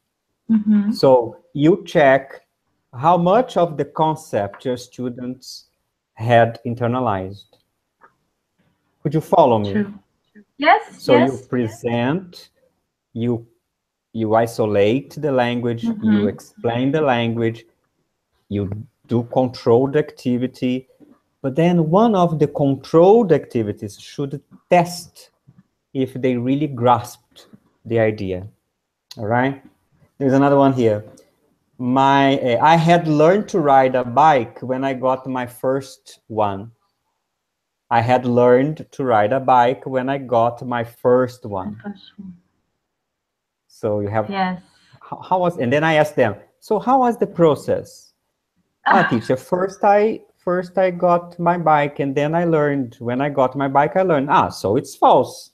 So you check how much of the concept your students had internalized. Could you follow me?
True. Yes.
So you
Yes.
present, you isolate the language, you explain the language, you do controlled activity, but then one of the controlled activities should test if they really grasped the idea. All right? There's another one here. I had learned to ride a bike when I got my first one. I had learned to ride a bike when I got my first one. So you have,
yes.
How was, and then I asked them, so how was the process? Teacher, first I got my bike and then I learned. When I got my bike, I learned. So it's false.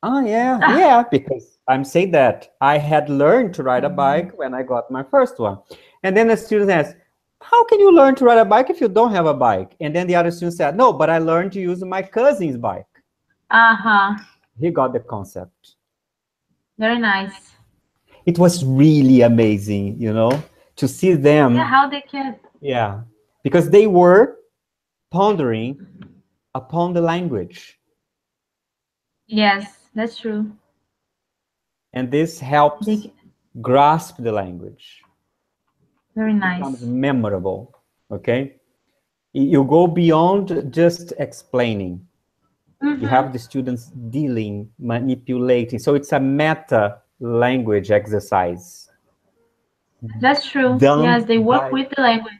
Yeah, because I'm saying that I had learned to ride a bike when I got my first one. And then the student asked, how can you learn to ride a bike if you don't have a bike? And then the other student said, no, but I learned to use my cousin's bike. He got the concept.
Very nice.
It was really amazing, to see them.
Yeah, how they can.
Yeah, because they were pondering upon the language.
Yes, that's true.
And this helps grasp the language.
Very nice.
It becomes memorable, okay? You go beyond just explaining. You have the students dealing, manipulating. So it's a meta language exercise.
That's true. Yes, they work with the language.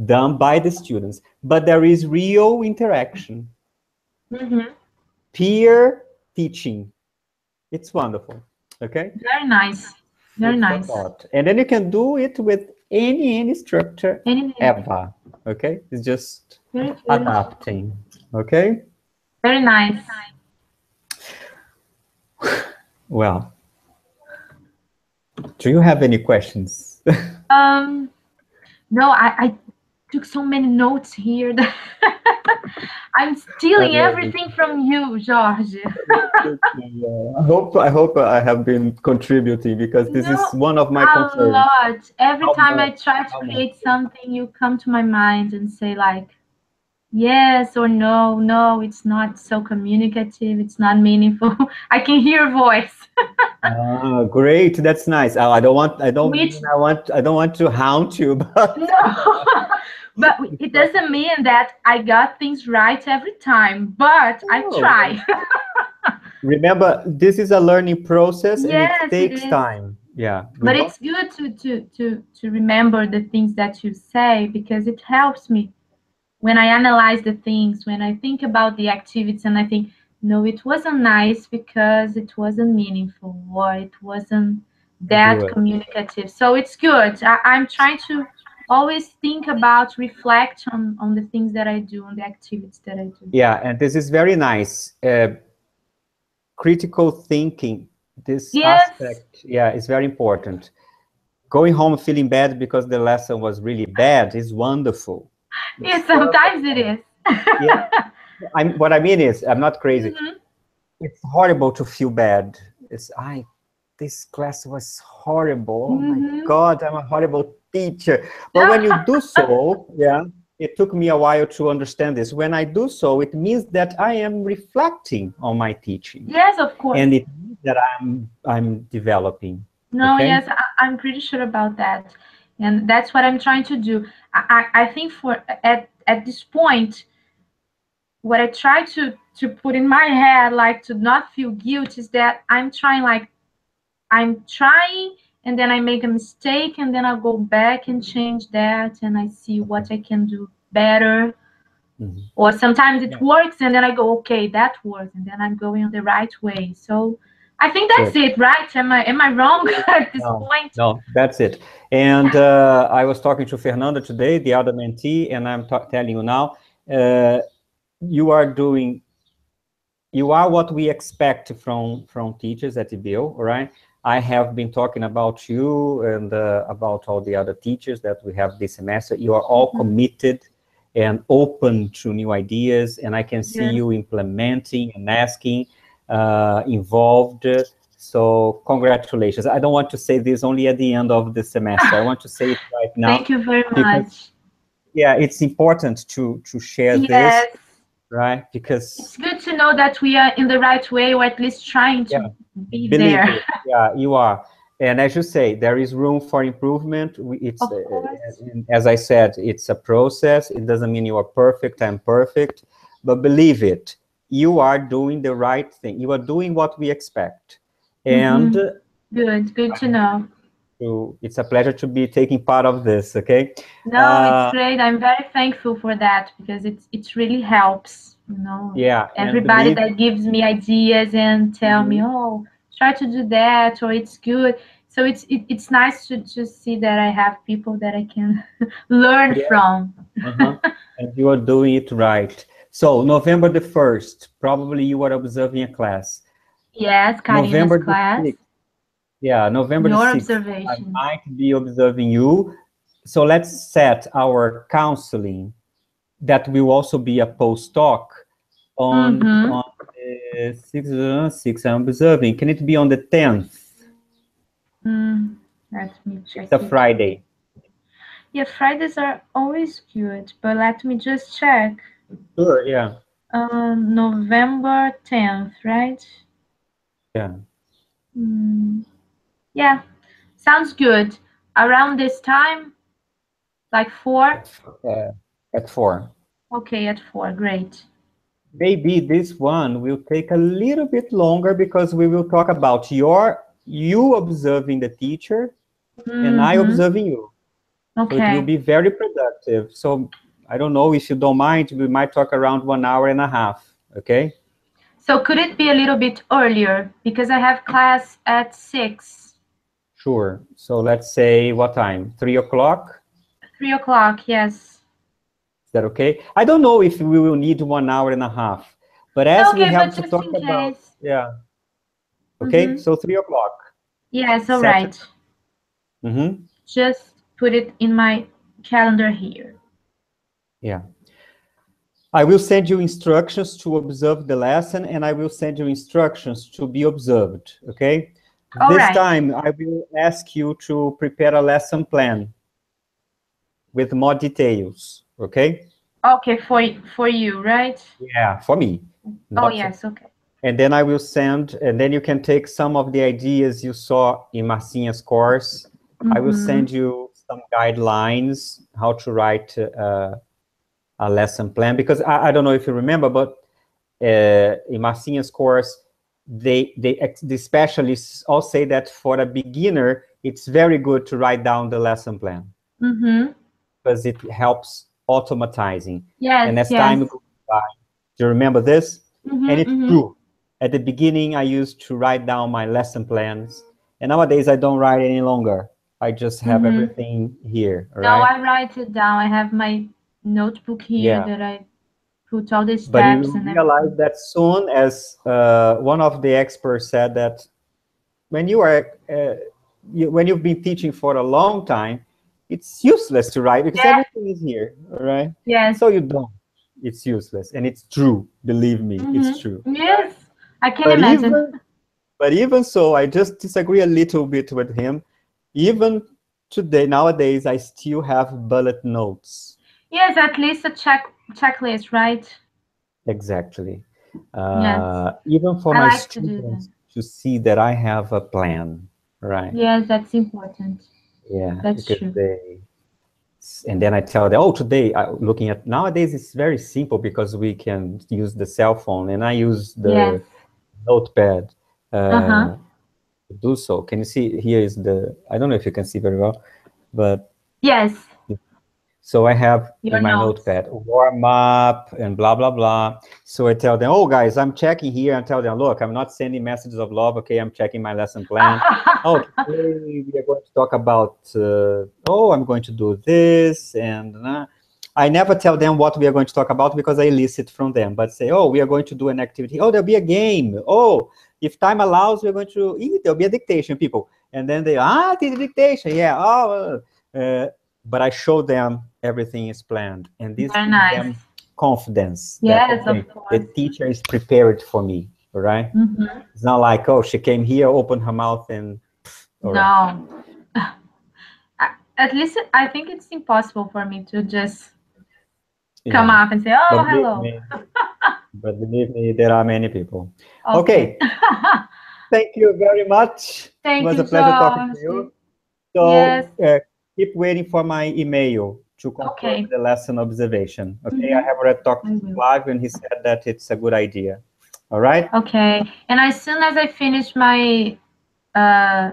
Done by the students. But there is real interaction. Peer teaching. It's wonderful. Okay?
Very nice. Very nice.
And then you can do it with any structure ever. Okay? It's just adapting. Okay?
Very nice.
Well, do you have any questions?
No, I took so many notes here that I'm stealing everything from you, Jorge.
I hope I have been contributing, because this is one of my concerns.
A lot. Every time I try to create something, you come to my mind and say like, yes or no, no, it's not so communicative, it's not meaningful. I can hear your voice.
Great, that's nice. I don't want to hound you, but
no. But it doesn't mean that I got things right every time, but I try.
Remember, this is a learning process, and it takes time. Yeah.
But it's good to remember the things that you say, because it helps me when I analyze the things, when I think about the activities, and I think, no, it wasn't nice because it wasn't meaningful, or it wasn't that communicative. So it's good. I'm trying to always think about, reflect on the things that I do, on the activities that I do.
Yeah, and this is very nice. Critical thinking, this aspect, is very important. Going home feeling bad because the lesson was really bad is wonderful.
Yeah, sometimes it is.
What I mean is, I'm not crazy. It's horrible to feel bad. This class was horrible. Oh my God, I'm a horrible teacher. But when you do so, it took me a while to understand this. When I do so, it means that I am reflecting on my teaching.
Yes, of course.
And it means that I'm developing.
No,
Okay.
yes, I'm pretty sure about that, and that's what I'm trying to do. I think for at this point, what I try to put in my head, like to not feel guilt, is that I'm trying, and then I make a mistake, and then I go back and change that, and I see
Okay.
what I can do better.
Mhm.
Or sometimes it
Yeah.
works, and then I go, okay, that works, and then I'm going on the right way. So I think that's
Good.
it, right? Am I wrong at this
No,
point?
no, that's it. And I was talking to Fernanda today, the other mentee, and I'm telling you now, uh, you are doing, you are what we expect from teachers at IBIL, right? I have been talking about you and about all the other teachers that we have this semester. You are all committed and open to new ideas, and I can see
Yes.
you implementing and asking, involved. So congratulations. I don't want to say this only at the end of the semester. I want to say it right now
Thank you very
because,
much.
yeah, it's important to share this,
Yes.
right? Because,
It's good to know that we are in the right way, or at least trying
yeah,
to be
believe
there.
me, yeah, you are. And as you say, there is room for improvement. It's,
Of course.
and as I said, it's a process. It doesn't mean you are perfect, I'm perfect, but believe it, you are doing the right thing. You are doing what we expect. And
Good to know.
it's a pleasure to be taking part of this, okay?
No, it's great. I'm very thankful for that because it really helps,
Yeah, and
everybody
believe
that gives me ideas and tell me,
me.
oh, try to do that, or it's good. So it's nice to see that I have people that I can learn
Yeah.
from.
Uh-huh. And you are doing it right. So November the 1st, probably you are observing a class.
Yes, Karina's
November the
class,
6th, yeah, November the
your
6th, I
observation.
might be observing you. So let's set our counseling that will also be a post-talk
Mm-hmm.
on the 6th, I'm observing. Can it be on the 10th?
Let me
It's
check
a
it.
Friday.
Yeah, Fridays are always good, but let me just check.
Sure, yeah.
November 10th, right?
Yeah.
Mm, yeah, sounds good. Around this time, like 4?
Uh, at 4.
Okay, at 4, great.
Maybe this one will take a little bit longer because we will talk about you observing the teacher and I
Mm-hmm.
observing you. So it will
Okay.
be very productive. So I don't know if you don't mind, we might talk around 1 hour and a half. Okay?
So could it be a little bit earlier? Because I have class at 6.
Sure. So let's say what time? 3 o'clock?
3 o'clock, yes.
Is that okay? I don't know if we will need 1 hour and a half, but as we
Okay,
have
but
to
just
talk
in
about,
case.
yeah. Okay,
Mm-hmm.
so 3 o'clock.
Yes, all
Set.
right.
Mm-hmm.
Just put it in my calendar here.
Yeah. I will send you instructions to observe the lesson, and I will send you instructions to be observed, okay?
All
This
right.
time, I will ask you to prepare a lesson plan with more details, okay?
Okay, for you, right?
Yeah, for me.
Oh,
Not,
yes, okay.
and then I will send, and then you can take some of the ideas you saw in Marcinha's course. I will
Mm-hmm.
send you some guidelines, how to write a lesson plan, because I don't know if you remember, but in Marcinha's course, the specialists all say that for a beginner, it's very good to write down the lesson plan
Mm-hmm.
because it helps automatizing. And
Yes,
as
yes.
time goes by, do you remember this? And
Mm-hmm,
it's
mm-hmm.
true. At the beginning, I used to write down my lesson plans, and nowadays I don't write any longer. I just have
Mm-hmm.
everything here, all
No,
right?
I write it down. I have my notebook here
Yeah.
that I put all the
But you
steps
will
and
realize
everything.
that soon, as one of the experts said, that when you are when you've been teaching for a long time, it's useless to write because
Yeah,
everything is here, all right?
yes.
So you don't. It's useless, and it's true. Believe me, it's true.
Mm-hmm. Yes, I can
But
imagine.
even so, I just disagree a little bit with him. Even today, nowadays, I still have bullet notes.
Yes, at least a checklist, right?
Exactly.
Yes,
Even for
I
my
like to do that.
students to see that I have a plan, right?
Yes, that's important.
Yeah,
That's
because
true.
and then I tell them, oh, today, looking at, nowadays it's very simple because we can use the cell phone, and I use
Yes.
the notepad
Uh-huh.
to do so. Can you see, here is the, I don't know if you can see very well, but
Yes,
so I have
your
in my
notes.
notepad, warm up and blah, blah, blah. So I tell them, oh, guys, I'm checking here, and tell them, look, I'm not sending messages of love, okay? I'm checking my lesson plan. Oh, today we are going to talk about, oh, I'm going to do this, and I never tell them what we are going to talk about because I elicit from them, but say, oh, we are going to do an activity. Oh, there'll be a game. Oh, if time allows, we're going to, there'll be a dictation, people. And then they, the dictation, yeah, oh, but I show them everything is planned, and this
Very
gives
nice.
them confidence that,
Yes,
okay,
of
the
course.
teacher is prepared for me, all right?
Mm-hmm.
It's not like, oh, she came here, opened her mouth, and all right.
No. At least I think it's impossible for me to just come
Yeah,
up and say, "Oh,
but
hello."
believe me, there are many people.
Okay.
Okay, thank you very much. It
Thank
was
you,
a pleasure talking to
George.
you.
Yes.
So keep waiting for my email to confirm
Okay.
the lesson observation. Okay, I
Mm-hmm.
have already talked
I
to
will.
Flavio, and he said that it's a good idea. All right.
Okay. And as soon as I finish uh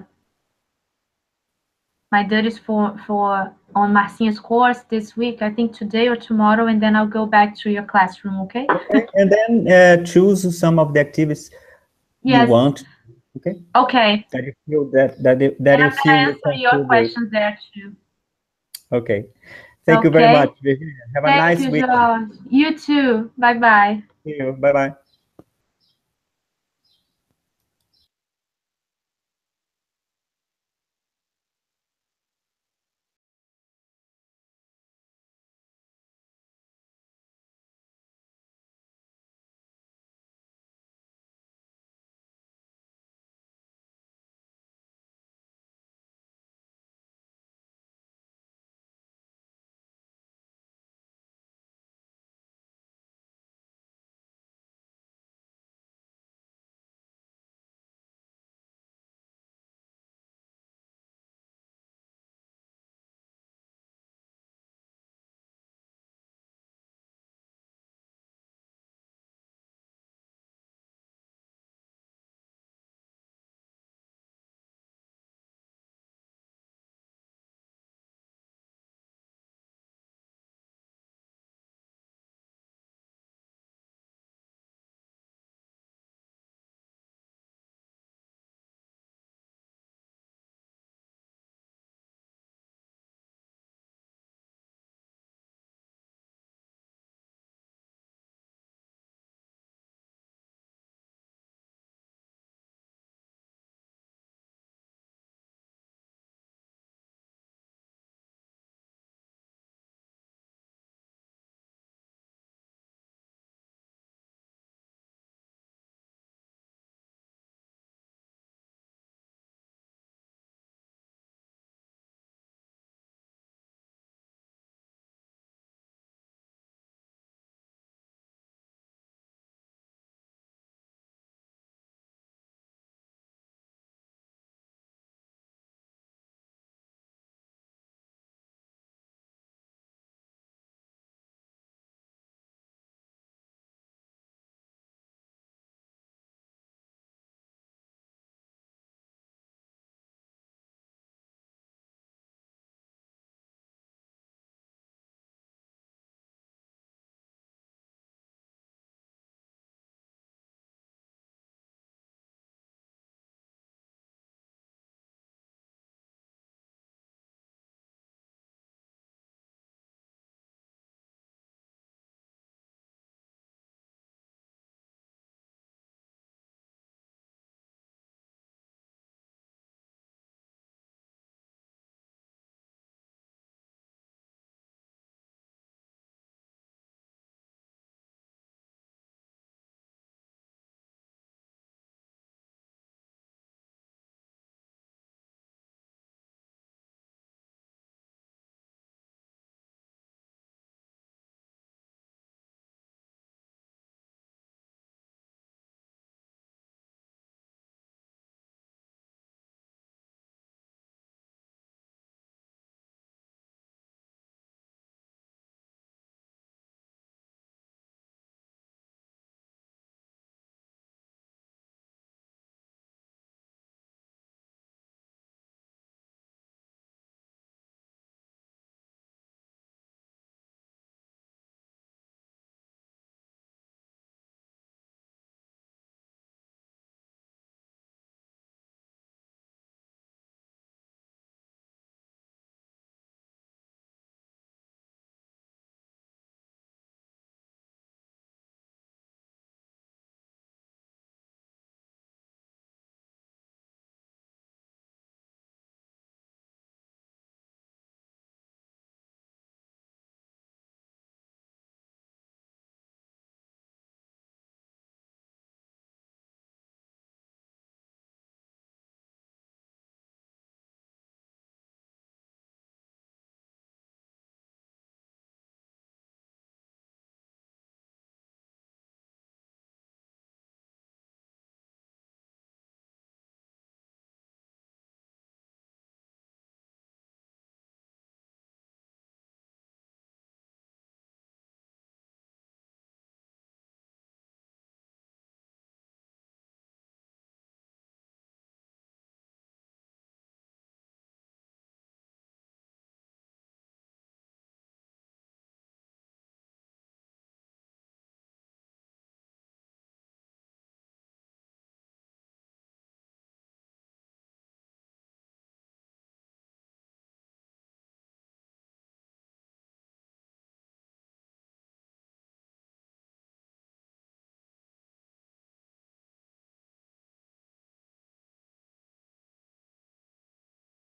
my duties for on Marcinha's course this week, I think today or tomorrow, and then I'll go back to your classroom. Okay?
Okay, and then choose some of the activities you
Yes.
want. Okay,
Okay.
that you feel that
And
you
I'm
feel
gonna
you
answer your
contribute.
questions there too.
Okay, thank you very much,
Okay.
Virginia. Have a
Thank
nice
you,
weekend.
George. You too. Bye bye.
See you. Bye bye.